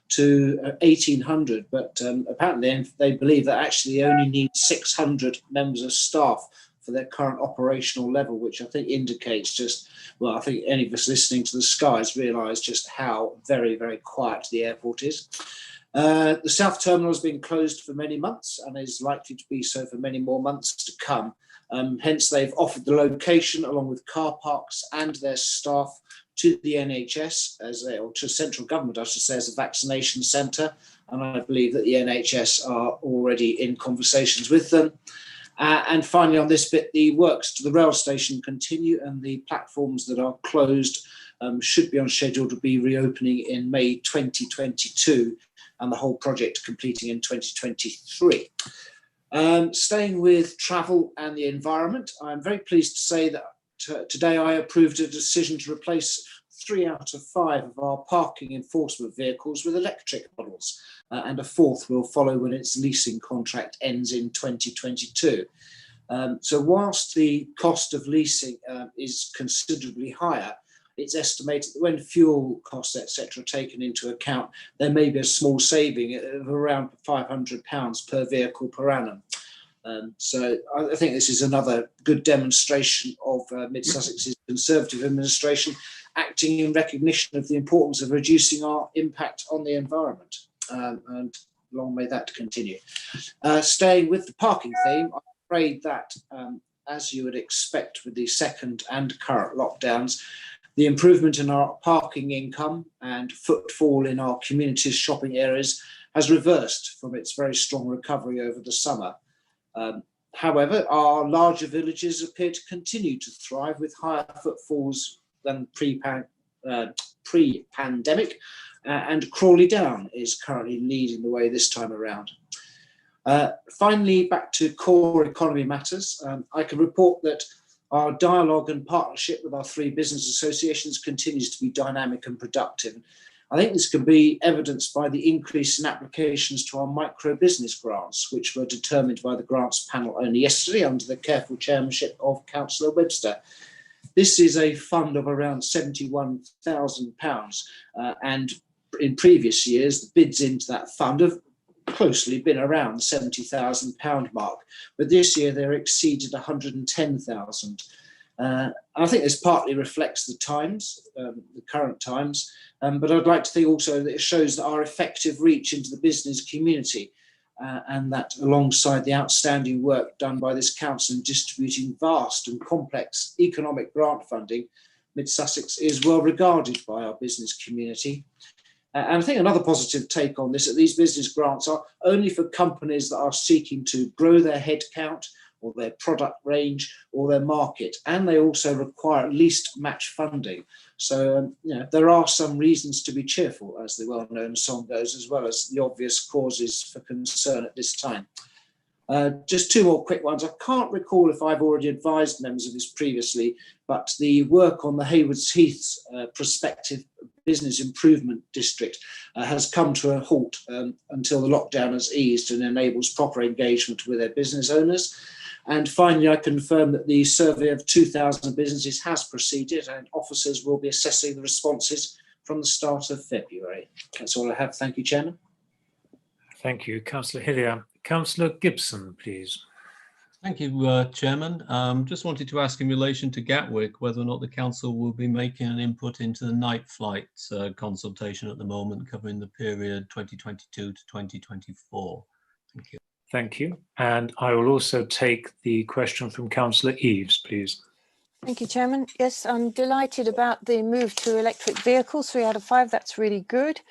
to 1,800, but apparently they believe that actually they only need 600 members of staff for their current operational level, which I think indicates just, well, I think any of us listening to the skies realise just how very, very quiet the airport is. The South Terminal has been closed for many months and is likely to be so for many more months to come. Hence, they've offered the location along with car parks and their staff to the NHS, or to central government, I should say, as a vaccination centre. And I believe that the NHS are already in conversations with them. And finally, on this bit, the works to the rail station continue, and the platforms that are closed should be on schedule to be reopening in May 2022, and the whole project completing in 2023. Staying with travel and the environment, I'm very pleased to say that today I approved a decision to replace 3 out of 5 of our parking enforcement vehicles with electric models, and a 4th will follow when its leasing contract ends in 2022. So whilst the cost of leasing is considerably higher, it's estimated that when fuel costs, etc., are taken into account, there may be a small saving of around £500 per vehicle per annum. So I think this is another good demonstration of Mid Sussex's Conservative administration acting in recognition of the importance of reducing our impact on the environment. And long may that continue. Staying with the parking theme, I'm afraid that, as you would expect with the second and current lockdowns, the improvement in our parking income and footfall in our community's shopping areas has reversed from its very strong recovery over the summer. However, our larger villages appear to continue to thrive with higher footfalls than pre-pandemic, and Crawley Down is currently leading the way this time around. Finally, back to core economy matters. I can report that our dialogue and partnership with our 3 business associations continues to be dynamic and productive. I think this can be evidenced by the increase in applications to our micro business grants, which were determined by the grants panel only yesterday under the careful chairmanship of Councillor Webster. This is a fund of around £71,000, and in previous years, the bids into that fund have closely been around the £70,000 mark, but this year they're exceeded 110,000. I think this partly reflects the times, the current times, but I'd like to think also that it shows that our effective reach into the business community, and that alongside the outstanding work done by this council in distributing vast and complex economic grant funding, Mid Sussex is well regarded by our business community. And I think another positive take on this, that these business grants are only for companies that are seeking to grow their headcount or their product range or their market, and they also require at least match funding. So there are some reasons to be cheerful, as the well-known song goes, as well as the obvious causes for concern at this time. Just 2 more quick ones. I can't recall if I've already advised members of this previously, but the work on the Haywards Heath prospective business improvement district has come to a halt until the lockdown has eased and enables proper engagement with their business owners. And finally, I confirm that the survey of 2,000 businesses has proceeded, and officers will be assessing the responses from the start of February. That's all I have. Thank you, Chairman. Thank you, Councillor Hillier. Councillor Gibson, please. Thank you, Chairman. Just wanted to ask in relation to Gatwick whether or not the council will be making an input into the night flights consultation at the moment, covering the period 2022 to 2024. Thank you. Thank you. And I will also take the question from Councillor Eaves, please. Thank you, Chairman. Yes, I'm delighted about the move to electric vehicles, 3 out of 5. That's really good.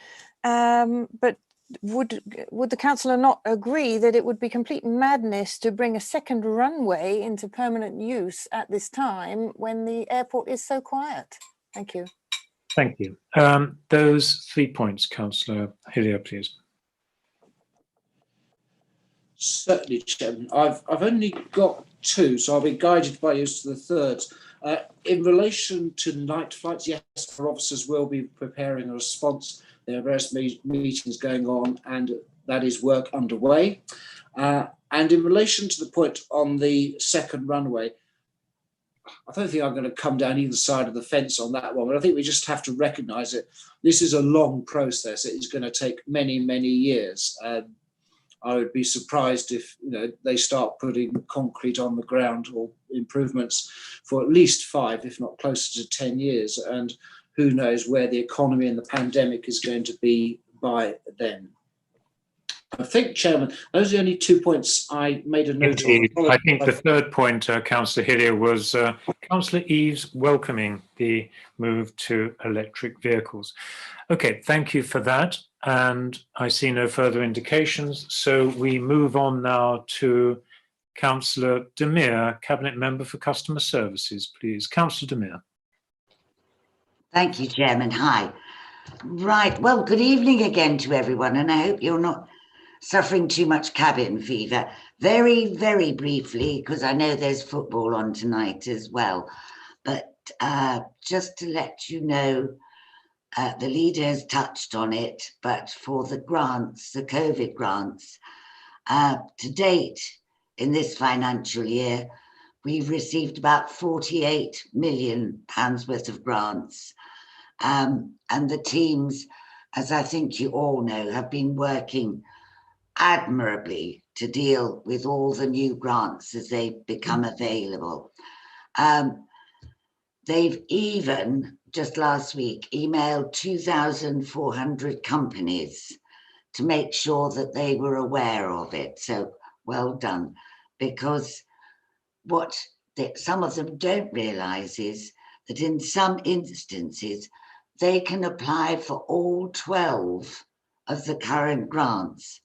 But would the councillor not agree that it would be complete madness to bring a second runway into permanent use at this time when the airport is so quiet? Thank you. Thank you. Those 3 points, Councillor Hillier, please. Certainly, Chairman. I've only got 2, so I'll be guided by you to the third. In relation to night flights, yes, our officers will be preparing a response. There are various meetings going on, and that is work underway. And in relation to the point on the second runway, I don't think I'm going to come down either side of the fence on that one, but I think we just have to recognise it. This is a long process. It is going to take many, many years. I would be surprised if they start putting concrete on the ground or improvements for at least 5, if not closer to 10 years. And who knows where the economy and the pandemic is going to be by then. I think, Chairman, those are the only 2 points I made a note of. I think the third point, Councillor Hillier, was Councillor Eaves welcoming the move to electric vehicles. Okay, thank you for that. And I see no further indications. So we move on now to Councillor Demir, Cabinet Member for Customer Services, please. Councillor Demir. Thank you, Chairman. Hi. Right. Well, good evening again to everyone, and I hope you're not suffering too much cabin fever. Very, very briefly, because I know there's football on tonight as well, but just to let you know, the leader has touched on it, but for the grants, the COVID grants, to date in this financial year, we've received about £48 million worth of grants. And the teams, as I think you all know, have been working admirably to deal with all the new grants as they become available. They've even, just last week, emailed 2,400 companies to make sure that they were aware of it. So well done, because what some of them don't realise is that in some instances, they can apply for all 12 of the current grants.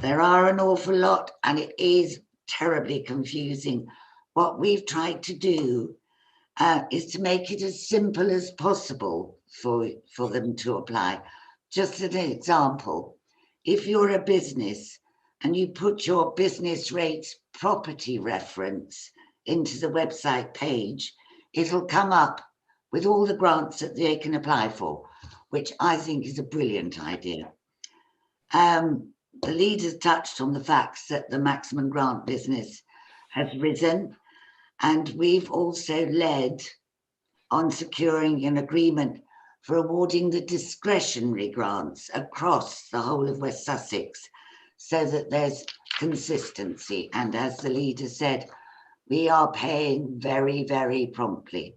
There are an awful lot, and it is terribly confusing. What we've tried to do is to make it as simple as possible for them to apply. Just as an example, if you're a business and you put your business rates property reference into the website page, it'll come up with all the grants that they can apply for, which I think is a brilliant idea. The leaders touched on the facts that the maximum grant business has risen, and we've also led on securing an agreement for awarding the discretionary grants across the whole of West Sussex so that there's consistency. And as the leader said, we are paying very, very promptly.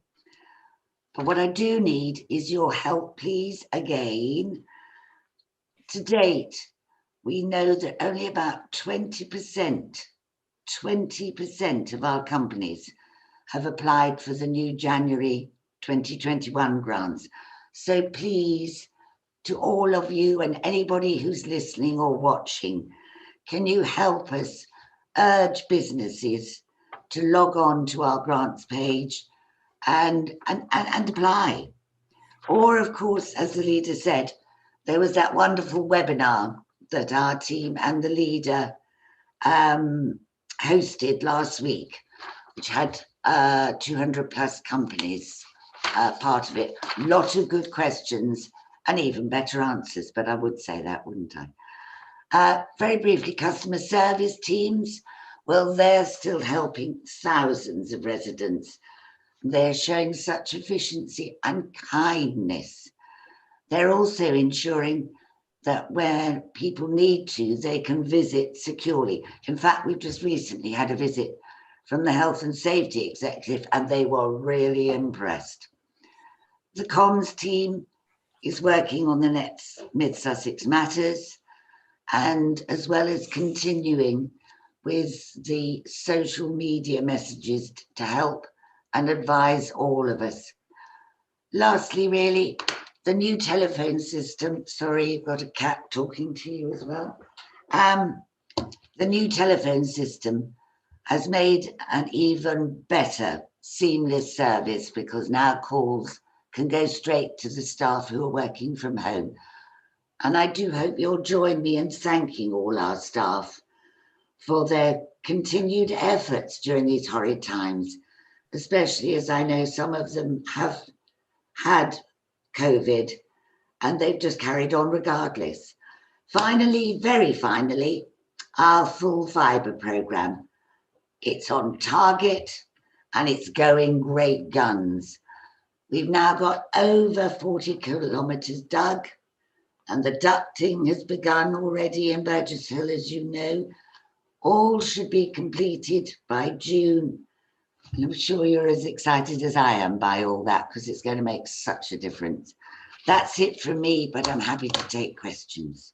But what I do need is your help, please, again. To date, we know that only about 20% of our companies have applied for the new January 2021 grants. So please, to all of you and anybody who's listening or watching, can you help us urge businesses to log on to our grants page and apply? Or, of course, as the leader said, there was that wonderful webinar that our team and the leader hosted last week, which had 200 plus companies part of it. A lot of good questions and even better answers, but I would say that, wouldn't I? Very briefly, customer service teams, well, they're still helping thousands of residents. They're showing such efficiency and kindness. They're also ensuring that where people need to, they can visit securely. In fact, we've just recently had a visit from the Health and Safety Executive, and they were really impressed. The comms team is working on the next Mid Sussex matters, and as well as continuing with the social media messages to help and advise all of us. Lastly, really, the new telephone system, sorry, you've got a cat talking to you as well. The new telephone system has made an even better seamless service because now calls can go straight to the staff who are working from home. And I do hope you'll join me in thanking all our staff for their continued efforts during these horrid times, especially as I know some of them have had COVID and they've just carried on regardless. Finally, very finally, our full fibre programme. It's on target and it's going great guns. We've now got over 40 kilometres dug, and the ducting has begun already in Burgess Hill, as you know. All should be completed by June. And I'm sure you're as excited as I am by all that because it's going to make such a difference. That's it from me, but I'm happy to take questions.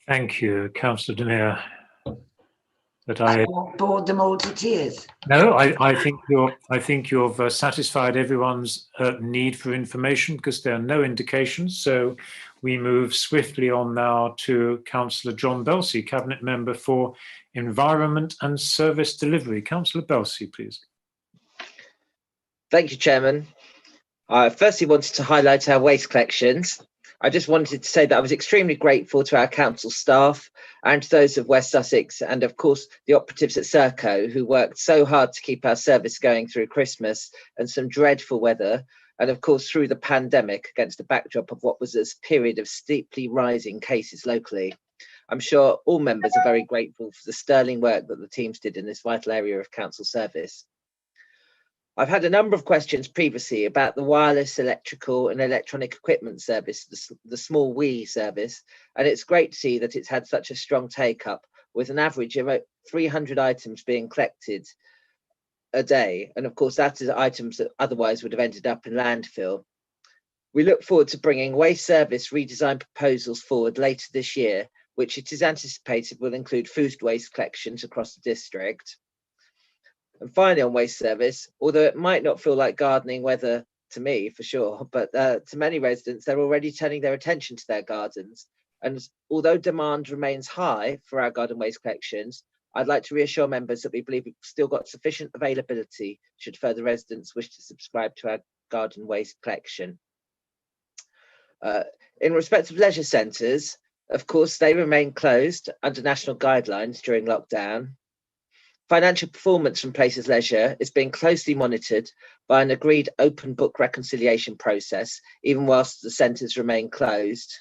Thank you, Councillor De Mere. But I bored them all to tears. No, I think you've satisfied everyone's need for information because there are no indications. So we move swiftly on now to Councillor John Belsey, Cabinet Member for Environment and Service Delivery. Councillor Belsey, please. Thank you, Chairman. I firstly wanted to highlight our waste collections. I just wanted to say that I was extremely grateful to our council staff and to those of West Sussex and of course the operatives at Serco who worked so hard to keep our service going through Christmas and some dreadful weather, and of course through the pandemic against the backdrop of what was a period of steeply rising cases locally. I'm sure all members are very grateful for the sterling work that the teams did in this vital area of council service. I've had a number of questions previously about the wireless, electrical and electronic equipment service, the small WE service, and it's great to see that it's had such a strong take-up with an average of 300 items being collected a day. And of course, that is items that otherwise would have ended up in landfill. We look forward to bringing waste service redesign proposals forward later this year, which it is anticipated will include food waste collections across the district. And finally, on waste service, although it might not feel like gardening weather to me for sure, but to many residents, they're already turning their attention to their gardens. And although demand remains high for our garden waste collections, I'd like to reassure members that we believe we've still got sufficient availability should further residents wish to subscribe to our garden waste collection. In respect of leisure centres, of course, they remain closed under national guidelines during lockdown. Financial performance from Places Leisure is being closely monitored by an agreed open book reconciliation process, even whilst the centres remain closed.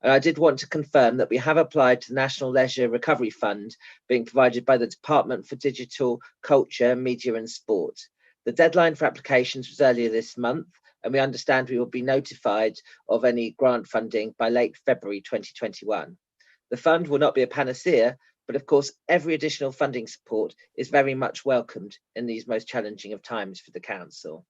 And I did want to confirm that we have applied to the National Leisure Recovery Fund being provided by the Department for Digital, Culture, Media and Sport. The deadline for applications was earlier this month, and we understand we will be notified of any grant funding by late February 2021. The fund will not be a panacea, but of course, every additional funding support is very much welcomed in these most challenging of times for the council.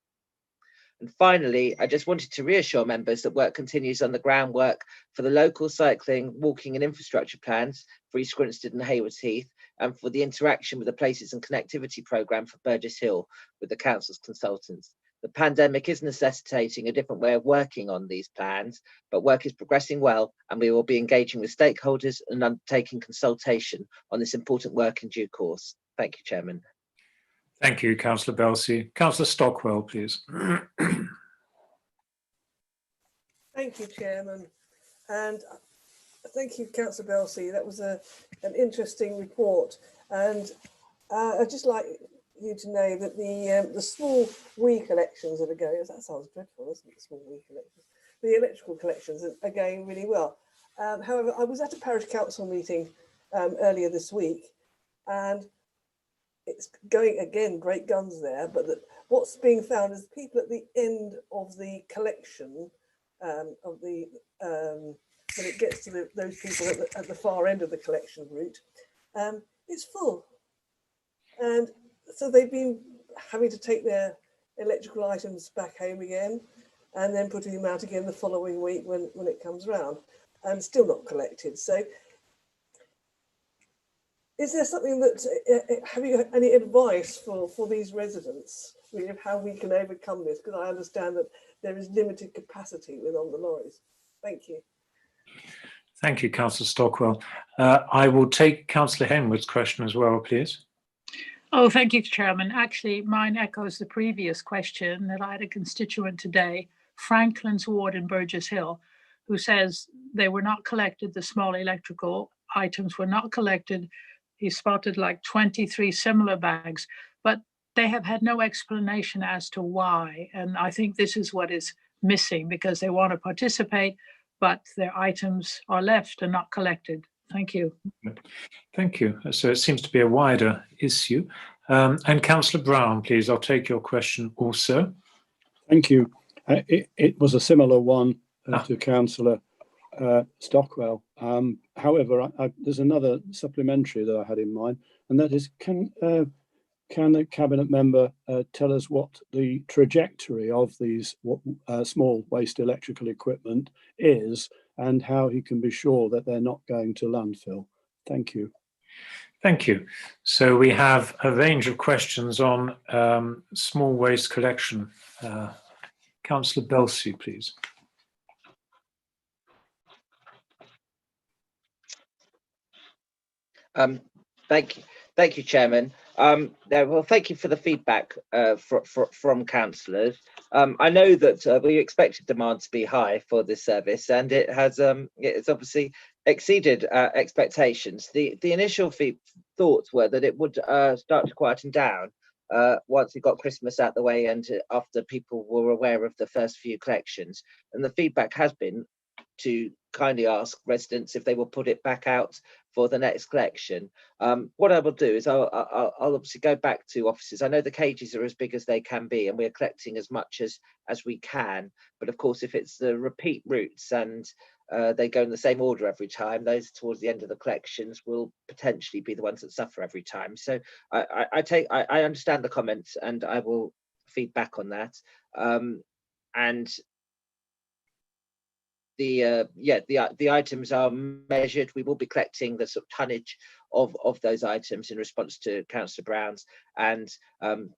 And finally, I just wanted to reassure members that work continues on the groundwork for the local cycling, walking and infrastructure plans for East Grinstead and Haywards Heath, and for the interaction with the Places and Connectivity programme for Burgess Hill with the council's consultants. The pandemic is necessitating a different way of working on these plans, but work is progressing well, and we will be engaging with stakeholders and undertaking consultation on this important work in due course. Thank you, Chairman. Thank you, Councillor Belsey. Councillor Stockwell, please. Thank you, Chairman. And thank you, Councillor Belsey. That was an interesting report. And I'd just like you to know that the small WE collections that are going, that sounds dreadful, doesn't it? Small WE collections. The electrical collections are going really well. However, I was at a parish council meeting earlier this week, and it's going again, great guns there. But what's being found is people at the end of the collection when it gets to those people at the far end of the collection route, it's full, and so they've been having to take their electrical items back home again and then putting them out again the following week when it comes around, and still not collected. So is there something that, have you any advice for these residents, really, of how we can overcome this? Because I understand that there is limited capacity on the lorries. Thank you. Thank you, Councillor Stockwell. I will take Councillor Henwood's question as well, please. Oh, thank you, Chairman. Actually, mine echoes the previous question that I had a constituent today, Franklin's ward in Burgess Hill, who says they were not collected, the small electrical items were not collected. He spotted like 23 similar bags, but they have had no explanation as to why. And I think this is what is missing, because they want to participate, but their items are left and not collected. Thank you. Thank you. So it seems to be a wider issue. And Councillor Brown, please, I'll take your question also. Thank you. It was a similar one to Councillor Stockwell. However, there's another supplementary that I had in mind, and that is, can the Cabinet member tell us what the trajectory of these small waste electrical equipment is, and how he can be sure that they're not going to landfill? Thank you. Thank you. So we have a range of questions on small waste collection. Councillor Belsey, please. Thank you, Chairman. Well, thank you for the feedback from councillors. I know that we expected demand to be high for this service, and it's obviously exceeded expectations. The initial thoughts were that it would start to quieten down once we got Christmas out the way and after people were aware of the first few collections. And the feedback has been to kindly ask residents if they will put it back out for the next collection. What I will do is I'll obviously go back to offices. I know the cages are as big as they can be, and we're collecting as much as we can. But of course, if it's the repeat routes and they go in the same order every time, those towards the end of the collections will potentially be the ones that suffer every time. So I understand the comments, and I will feed back on that. And the items are measured. We will be collecting the sort of tonnage of those items in response to Councillor Brown's, and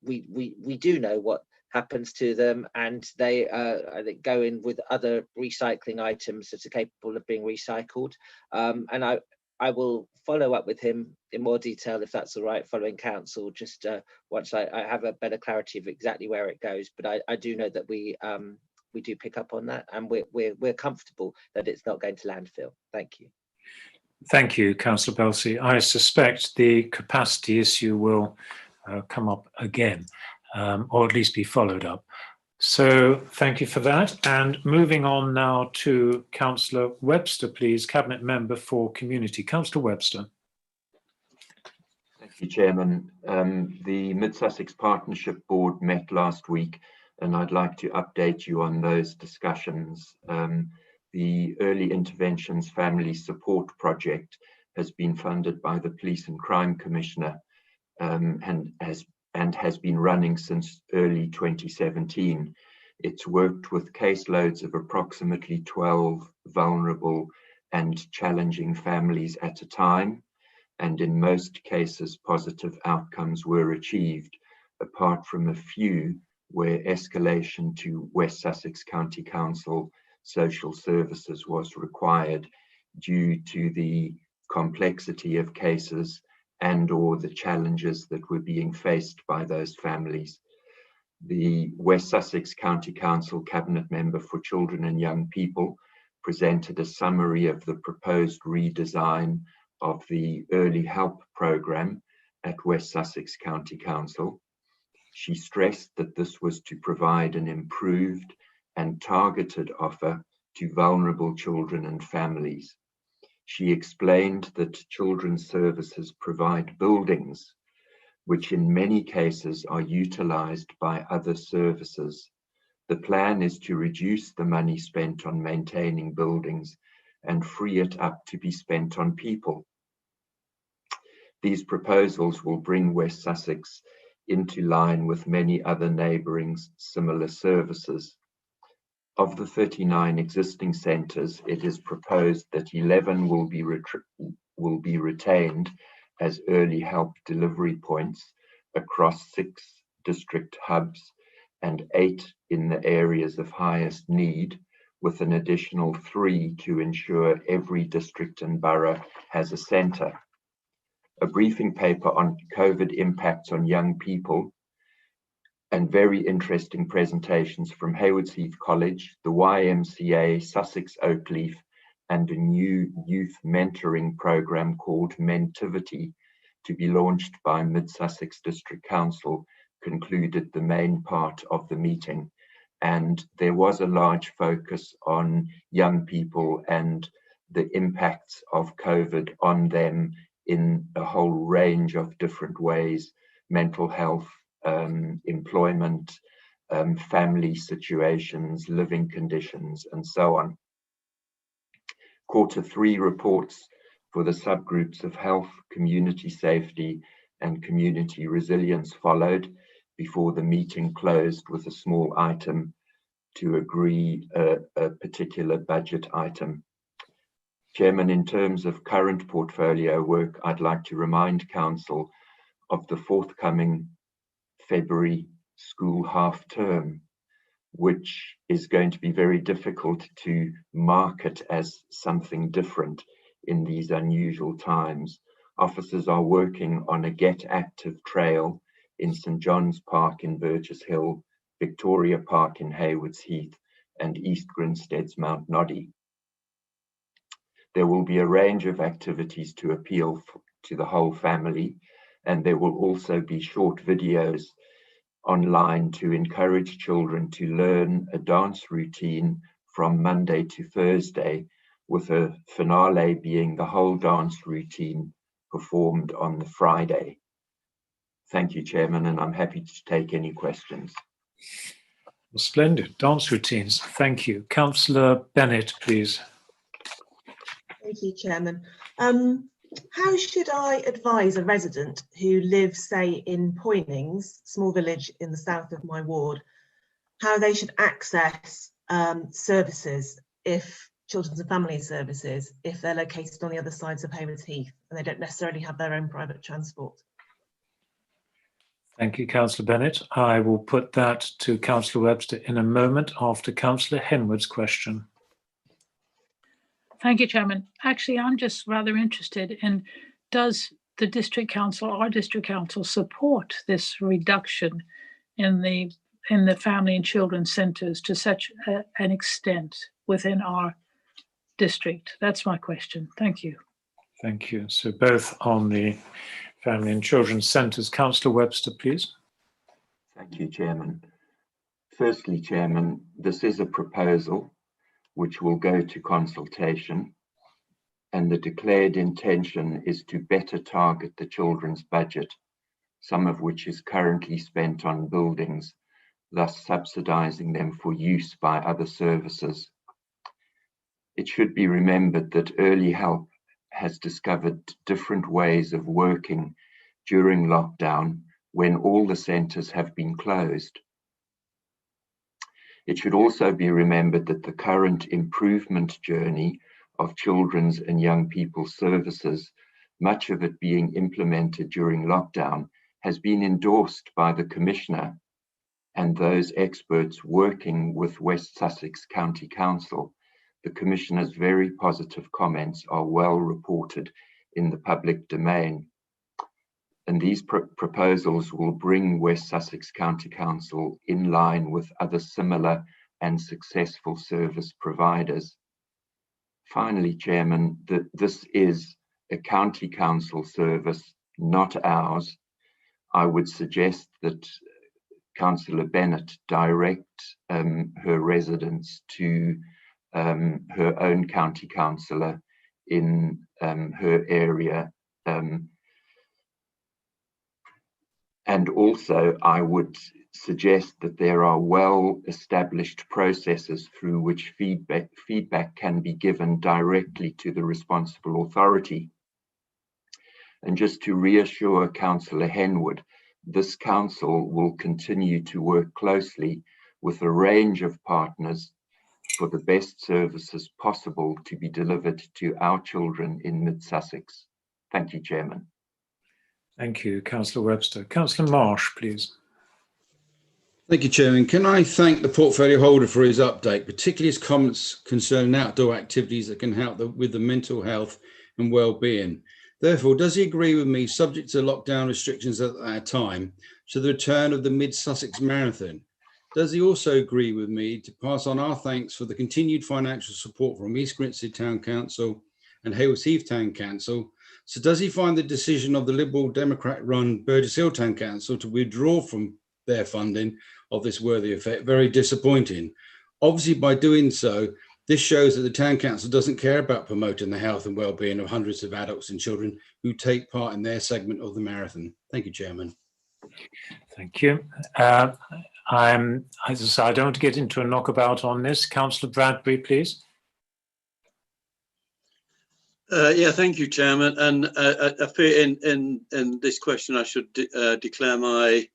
we do know what happens to them, and they I think go in with other recycling items that are capable of being recycled. And I will follow up with him in more detail, if that's all right, following council, just once I have a better clarity of exactly where it goes. But I do know that we do pick up on that, and we're comfortable that it's not going to landfill. Thank you. Thank you, Councillor Belsey. I suspect the capacity issue will come up again, or at least be followed up. So thank you for that. And moving on now to Councillor Webster, please, Cabinet Member for Community. Councillor Webster. Thank you, Chairman. The Mid Sussex Partnership Board met last week, and I'd like to update you on those discussions. The Early Interventions Family Support Project has been funded by the Police and Crime Commissioner and has been running since early 2017. It's worked with caseloads of approximately 12 vulnerable and challenging families at a time, and in most cases positive outcomes were achieved, apart from a few where escalation to West Sussex County Council Social Services was required due to the complexity of cases and or the challenges that were being faced by those families. The West Sussex County Council Cabinet Member for Children and Young People presented a summary of the proposed redesign of the Early Help Programme at West Sussex County Council. She stressed that this was to provide an improved and targeted offer to vulnerable children and families. She explained that children's services provide buildings, which in many cases are utilised by other services. The plan is to reduce the money spent on maintaining buildings and free it up to be spent on people. These proposals will bring West Sussex into line with many other neighbouring similar services. Of the 39 existing centres, it is proposed that 11 will be retained as early help delivery points across 6 district hubs and 8 in the areas of highest need, with an additional 3 to ensure every district and borough has a centre. A briefing paper on COVID impacts on young people, and very interesting presentations from Haywards Heath College, the YMCA, Sussex Oakleaf, and a new youth mentoring program called Mentivity, to be launched by Mid Sussex District Council, concluded the main part of the meeting. And there was a large focus on young people and the impacts of COVID on them in a whole range of different ways: mental health, employment, family situations, living conditions, and so on. Q3 reports for the subgroups of health, community safety, and community resilience followed before the meeting closed with a small item to agree a particular budget item. Chairman, in terms of current portfolio work, I'd like to remind Council of the forthcoming February school half term, which is going to be very difficult to market as something different in these unusual times. Officers are working on a Get Active trail in St John's Park in Burgess Hill, Victoria Park in Haywards Heath, and East Grinstead's Mount Noddy. There will be a range of activities to appeal to the whole family, and there will also be short videos online to encourage children to learn a dance routine from Monday to Thursday, with a finale being the whole dance routine performed on the Friday. Thank you, Chairman, and I'm happy to take any questions. Well, splendid. Dance routines. Thank you. Councillor Bennett, please. Thank you, Chairman. How should I advise a resident who lives, say, in Poynings, small village in the south of my ward, how they should access services, if children's and family services, if they're located on the other sides of Haywards Heath and they don't necessarily have their own private transport? Thank you, Councillor Bennett. I will put that to Councillor Webster in a moment after Councillor Henwood's question. Thank you, Chairman. Actually, I'm just rather interested in, does the District Council, our District Council, support this reduction in the family and children's centres to such an extent within our district? That's my question. Thank you. Thank you. So both on the family and children's centres. Councillor Webster, please. Thank you, Chairman. Firstly, Chairman, this is a proposal which will go to consultation, and the declared intention is to better target the children's budget, some of which is currently spent on buildings, thus subsidising them for use by other services. It should be remembered that early help has discovered different ways of working during lockdown when all the centres have been closed. It should also be remembered that the current improvement journey of children's and young people's services, much of it being implemented during lockdown, has been endorsed by the Commissioner and those experts working with West Sussex County Council. The Commissioner's very positive comments are well reported in the public domain. And these proposals will bring West Sussex County Council in line with other similar and successful service providers. Finally, Chairman, this is a County Council service, not ours. I would suggest that Councillor Bennett direct her residents to her own county councillor in her area. And also, I would suggest that there are well-established processes through which feedback can be given directly to the responsible authority. And just to reassure Councillor Henwood, this council will continue to work closely with a range of partners for the best services possible to be delivered to our children in Mid Sussex. Thank you, Chairman. Thank you, Councillor Webster. Councillor Marsh, please. Thank you, Chairman. Can I thank the portfolio holder for his update, particularly his comments concerning outdoor activities that can help with the mental health and well-being. Therefore, does he agree with me, subject to lockdown restrictions at that time, to the return of the Mid Sussex Marathon? Does he also agree with me to pass on our thanks for the continued financial support from East Grinstead Town Council and Haywards Heath Town Council? So does he find the decision of the Liberal Democrat-run Burgess Hill Town Council to withdraw from their funding of this worthy effect very disappointing? Obviously, by doing so, this shows that the Town Council doesn't care about promoting the health and well-being of hundreds of adults and children who take part in their segment of the marathon. Thank you, Chairman. Thank you. As I say, I don't want to get into a knockabout on this. Councillor Bradbury, please. Yeah, thank you, Chairman. And I fear in this question I should declare my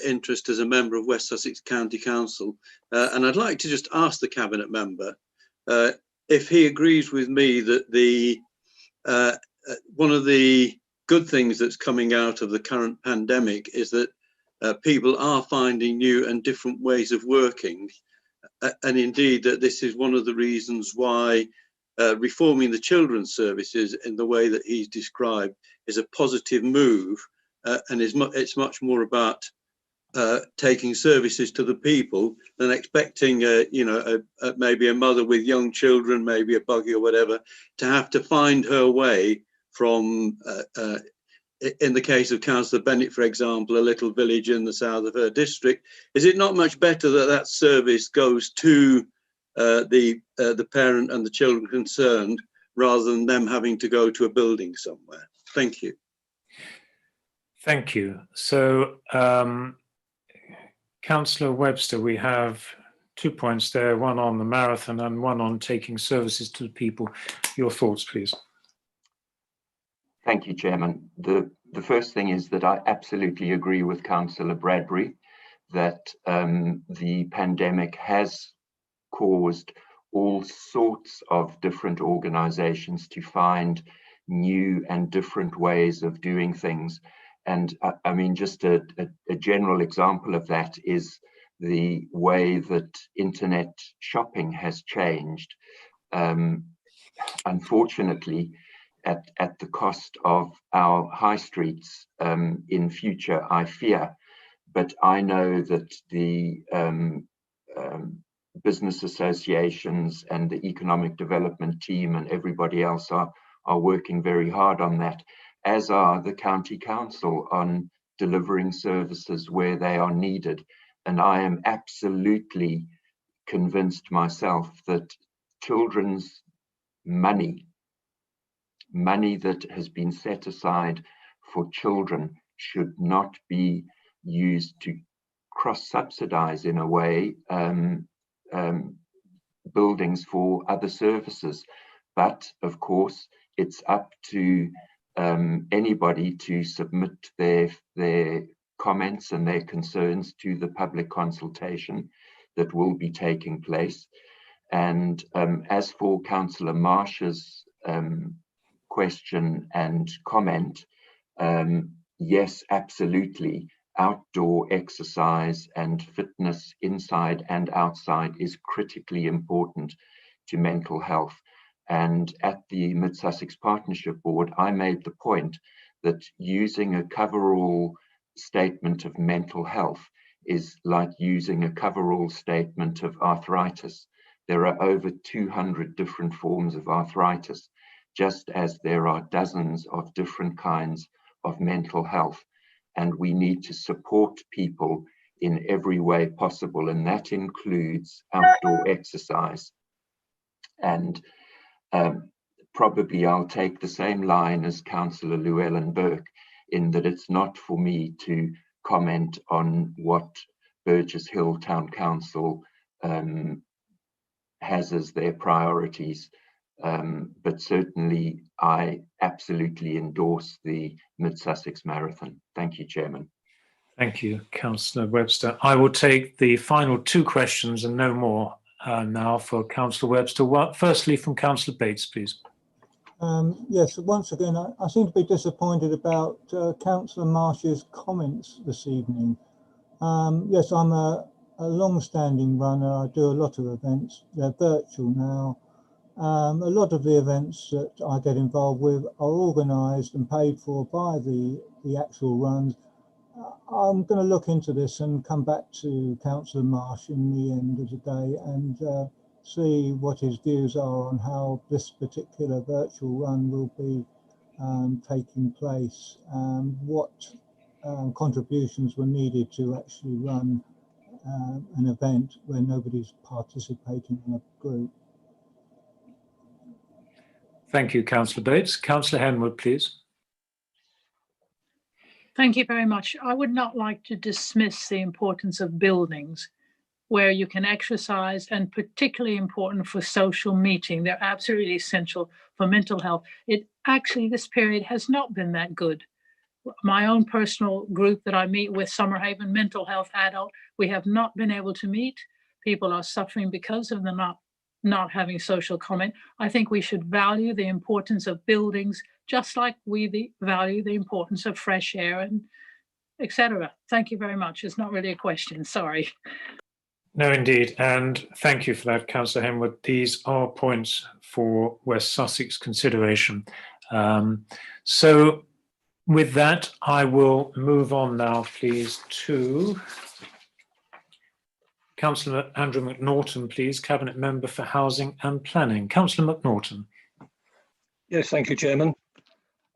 interest as a member of West Sussex County Council. And I'd like to just ask the Cabinet member if he agrees with me that the one of the good things that's coming out of the current pandemic is that people are finding new and different ways of working. And indeed that this is one of the reasons why reforming the children's services in the way that he's described is a positive move, and it's much more about taking services to the people than expecting, maybe a mother with young children, maybe a buggy or whatever, to have to find her way from, in the case of Councillor Bennett, for example, a little village in the south of her district. Is it not much better that that service goes to the parent and the children concerned, rather than them having to go to a building somewhere? Thank you. Thank you. So, Councillor Webster, we have 2 points there, one on the marathon and one on taking services to the people. Your thoughts, please. Thank you, Chairman. The first thing is that I absolutely agree with Councillor Bradbury that the pandemic has caused all sorts of different organizations to find new and different ways of doing things. And I mean, just a general example of that is the way that internet shopping has changed. Unfortunately, at the cost of our high streets in future, I fear. But I know that the business associations and the economic development team and everybody else are working very hard on that, as are the county council on delivering services where they are needed. And I am absolutely convinced myself that children's money that has been set aside for children should not be used to cross-subsidize in a way buildings for other services. But of course, it's up to anybody to submit their comments and their concerns to the public consultation that will be taking place. And as for Councillor Marsh's question and comment, yes, absolutely. Outdoor exercise and fitness inside and outside is critically important to mental health. And at the Mid Sussex Partnership Board, I made the point that using a coverall statement of mental health is like using a coverall statement of arthritis. There are over 200 different forms of arthritis, just as there are dozens of different kinds of mental health. And we need to support people in every way possible, and that includes outdoor exercise. And probably I'll take the same line as Councillor Luellen Burke, in that it's not for me to comment on what Burgess Hill Town Council has as their priorities. But certainly I absolutely endorse the Mid Sussex Marathon. Thank you, Chairman. Thank you, Councillor Webster. I will take the final two questions and no more now for Councillor Webster. Firstly, from Councillor Bates, please. Yes, once again, I seem to be disappointed about Councillor Marsh's comments this evening. Yes, I'm a long-standing runner. I do a lot of events. They're virtual now. A lot of the events that I get involved with are organised and paid for by the actual runs. I'm going to look into this and come back to Councillor Marsh in the end of the day and see what his views are on how this particular virtual run will be taking place, what contributions were needed to actually run an event where nobody's participating in a group. Thank you, Councillor Bates. Councillor Henwood, please. Thank you very much. I would not like to dismiss the importance of buildings where you can exercise, and particularly important for social meeting. They're absolutely essential for mental health. This period has not been that good. My own personal group that I meet with, Summerhaven Mental Health Adult, we have not been able to meet. People are suffering because of the not having social comment. I think we should value the importance of buildings, just like we value the importance of fresh air and etc. Thank you very much. It's not really a question, sorry. No, indeed. And thank you for that, Councillor Henwood. These are points for West Sussex consideration. So with that, I will move on now, please, to Councillor Andrew McNaughton, please, Cabinet Member for Housing and Planning. Councillor McNaughton. Yes, thank you, Chairman.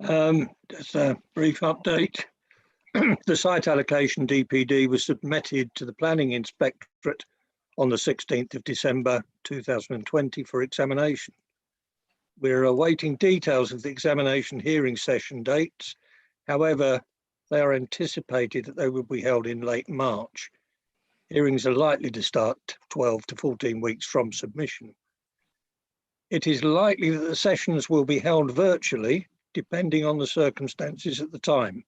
Just a brief update. The site allocation DPD was submitted to the Planning Inspectorate on the 16th of December 2020 for examination. We're awaiting details of the examination hearing session dates. However, they are anticipated that they will be held in late March. Hearings are likely to start 12 to 14 weeks from submission. It is likely that the sessions will be held virtually, depending on the circumstances at the time.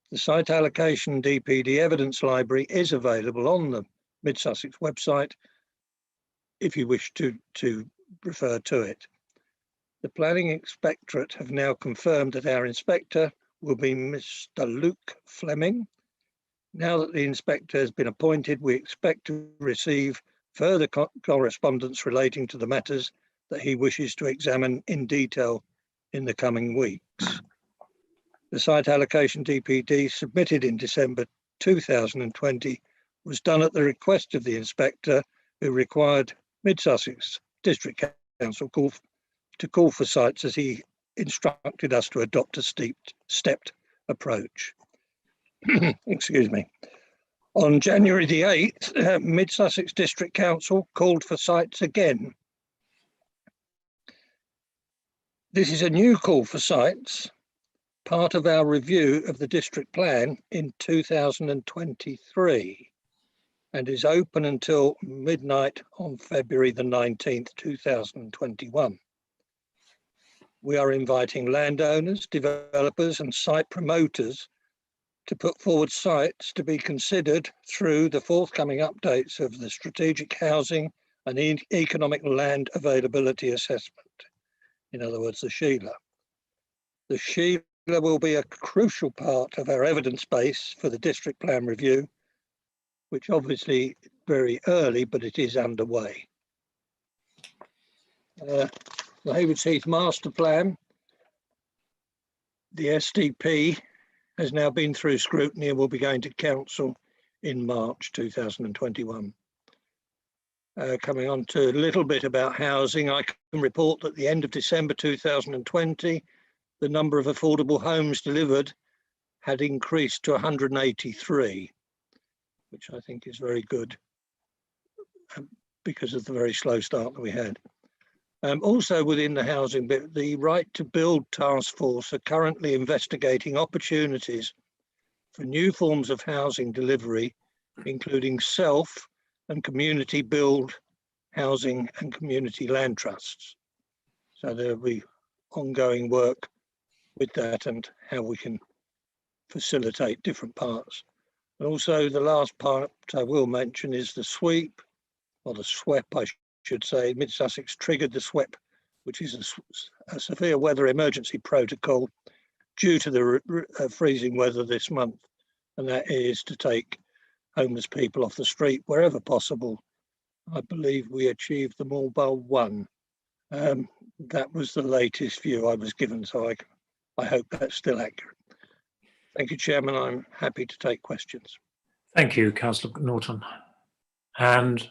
The site allocation DPD evidence library is available on the Mid Sussex website if you wish to refer to it. The Planning Inspectorate have now confirmed that our inspector will be Mr. Luke Fleming. Now that the inspector has been appointed, we expect to receive further correspondence relating to the matters that he wishes to examine in detail in the coming weeks. The site allocation DPD submitted in December 2020 was done at the request of the inspector, who required Mid Sussex District Council to call for sites as he instructed us to adopt a stepped approach. Excuse me. On January the 8th, Mid Sussex District Council called for sites again. This is a new call for sites, part of our review of the district plan in 2023, and is open until midnight on February the 19th, 2021. We are inviting landowners, developers and site promoters to put forward sites to be considered through the forthcoming updates of the Strategic Housing and Economic Land Availability Assessment. In other words, the SHELA. The SHELA will be a crucial part of our evidence base for the district plan review, which obviously very early, but it is underway. The Haywards Heath Master Plan, the SDP, has now been through scrutiny and will be going to council in March 2021. Coming on to a little bit about housing, I can report that at the end of December 2020, the number of affordable homes delivered had increased to 183, which I think is very good because of the very slow start that we had. Also within the housing bit, the Right to Build Task Force are currently investigating opportunities for new forms of housing delivery, including self and community build housing and community land trusts. So there'll be ongoing work with that and how we can facilitate different parts. And also the last part I will mention is the sweep, or the SWEP I should say. Mid Sussex triggered the SWEP which is a severe weather emergency protocol due to the freezing weather this month, and that is to take homeless people off the street wherever possible. I believe we achieved them all bar one. That was the latest view I was given, so I hope that's still accurate. Thank you, Chairman. I'm happy to take questions. Thank you, Councillor Norton. And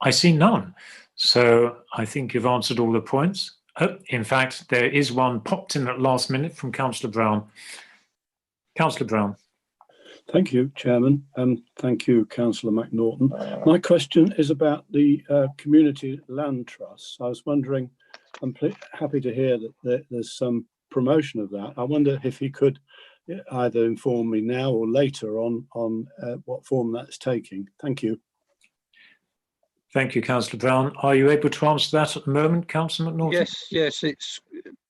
I see none. So I think you've answered all the points. Oh, in fact, there is one popped in at last minute from Councillor Brown. Councillor Brown. Thank you, Chairman, and thank you, Councillor McNaughton. My question is about the community land trusts. I was wondering, I'm happy to hear that there's some promotion of that. I wonder if he could either inform me now or later on what form that's taking. Thank you. Thank you, Councillor Brown. Are you able to answer that at the moment, Councillor McNaughton? Yes, it's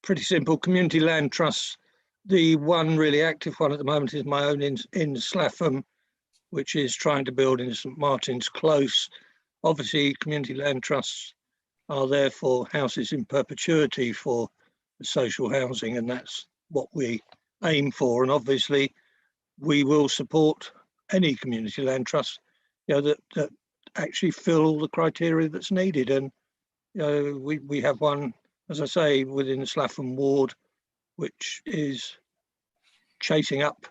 pretty simple. Community land trusts. The one really active one at the moment is my own in Slaffham, which is trying to build in St Martin's Close. Obviously, community land trusts are there for houses in perpetuity for social housing, and that's what we aim for. And obviously, we will support any community land trust, that actually fill all the criteria that's needed. And we have one, as I say, within the Slaffham ward, which is chasing up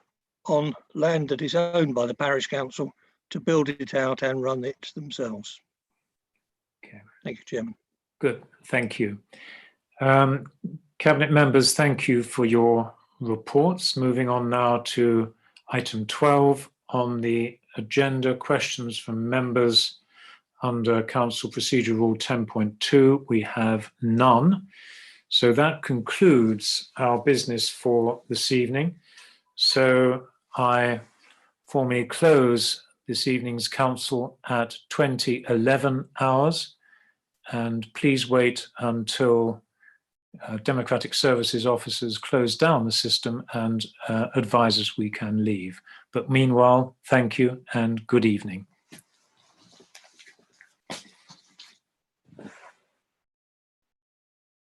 on land that is owned by the parish council to build it out and run it themselves. Okay. Thank you, Chairman. Good, thank you. Cabinet members, thank you for your reports. Moving on now to item 12 on the agenda, questions from members under Council Procedure Rule 10.2. We have none. So that concludes our business for this evening. So I formally close this evening's council at 2011 hours, and please wait until Democratic Services officers close down the system and advise us we can leave. But meanwhile, thank you and good evening.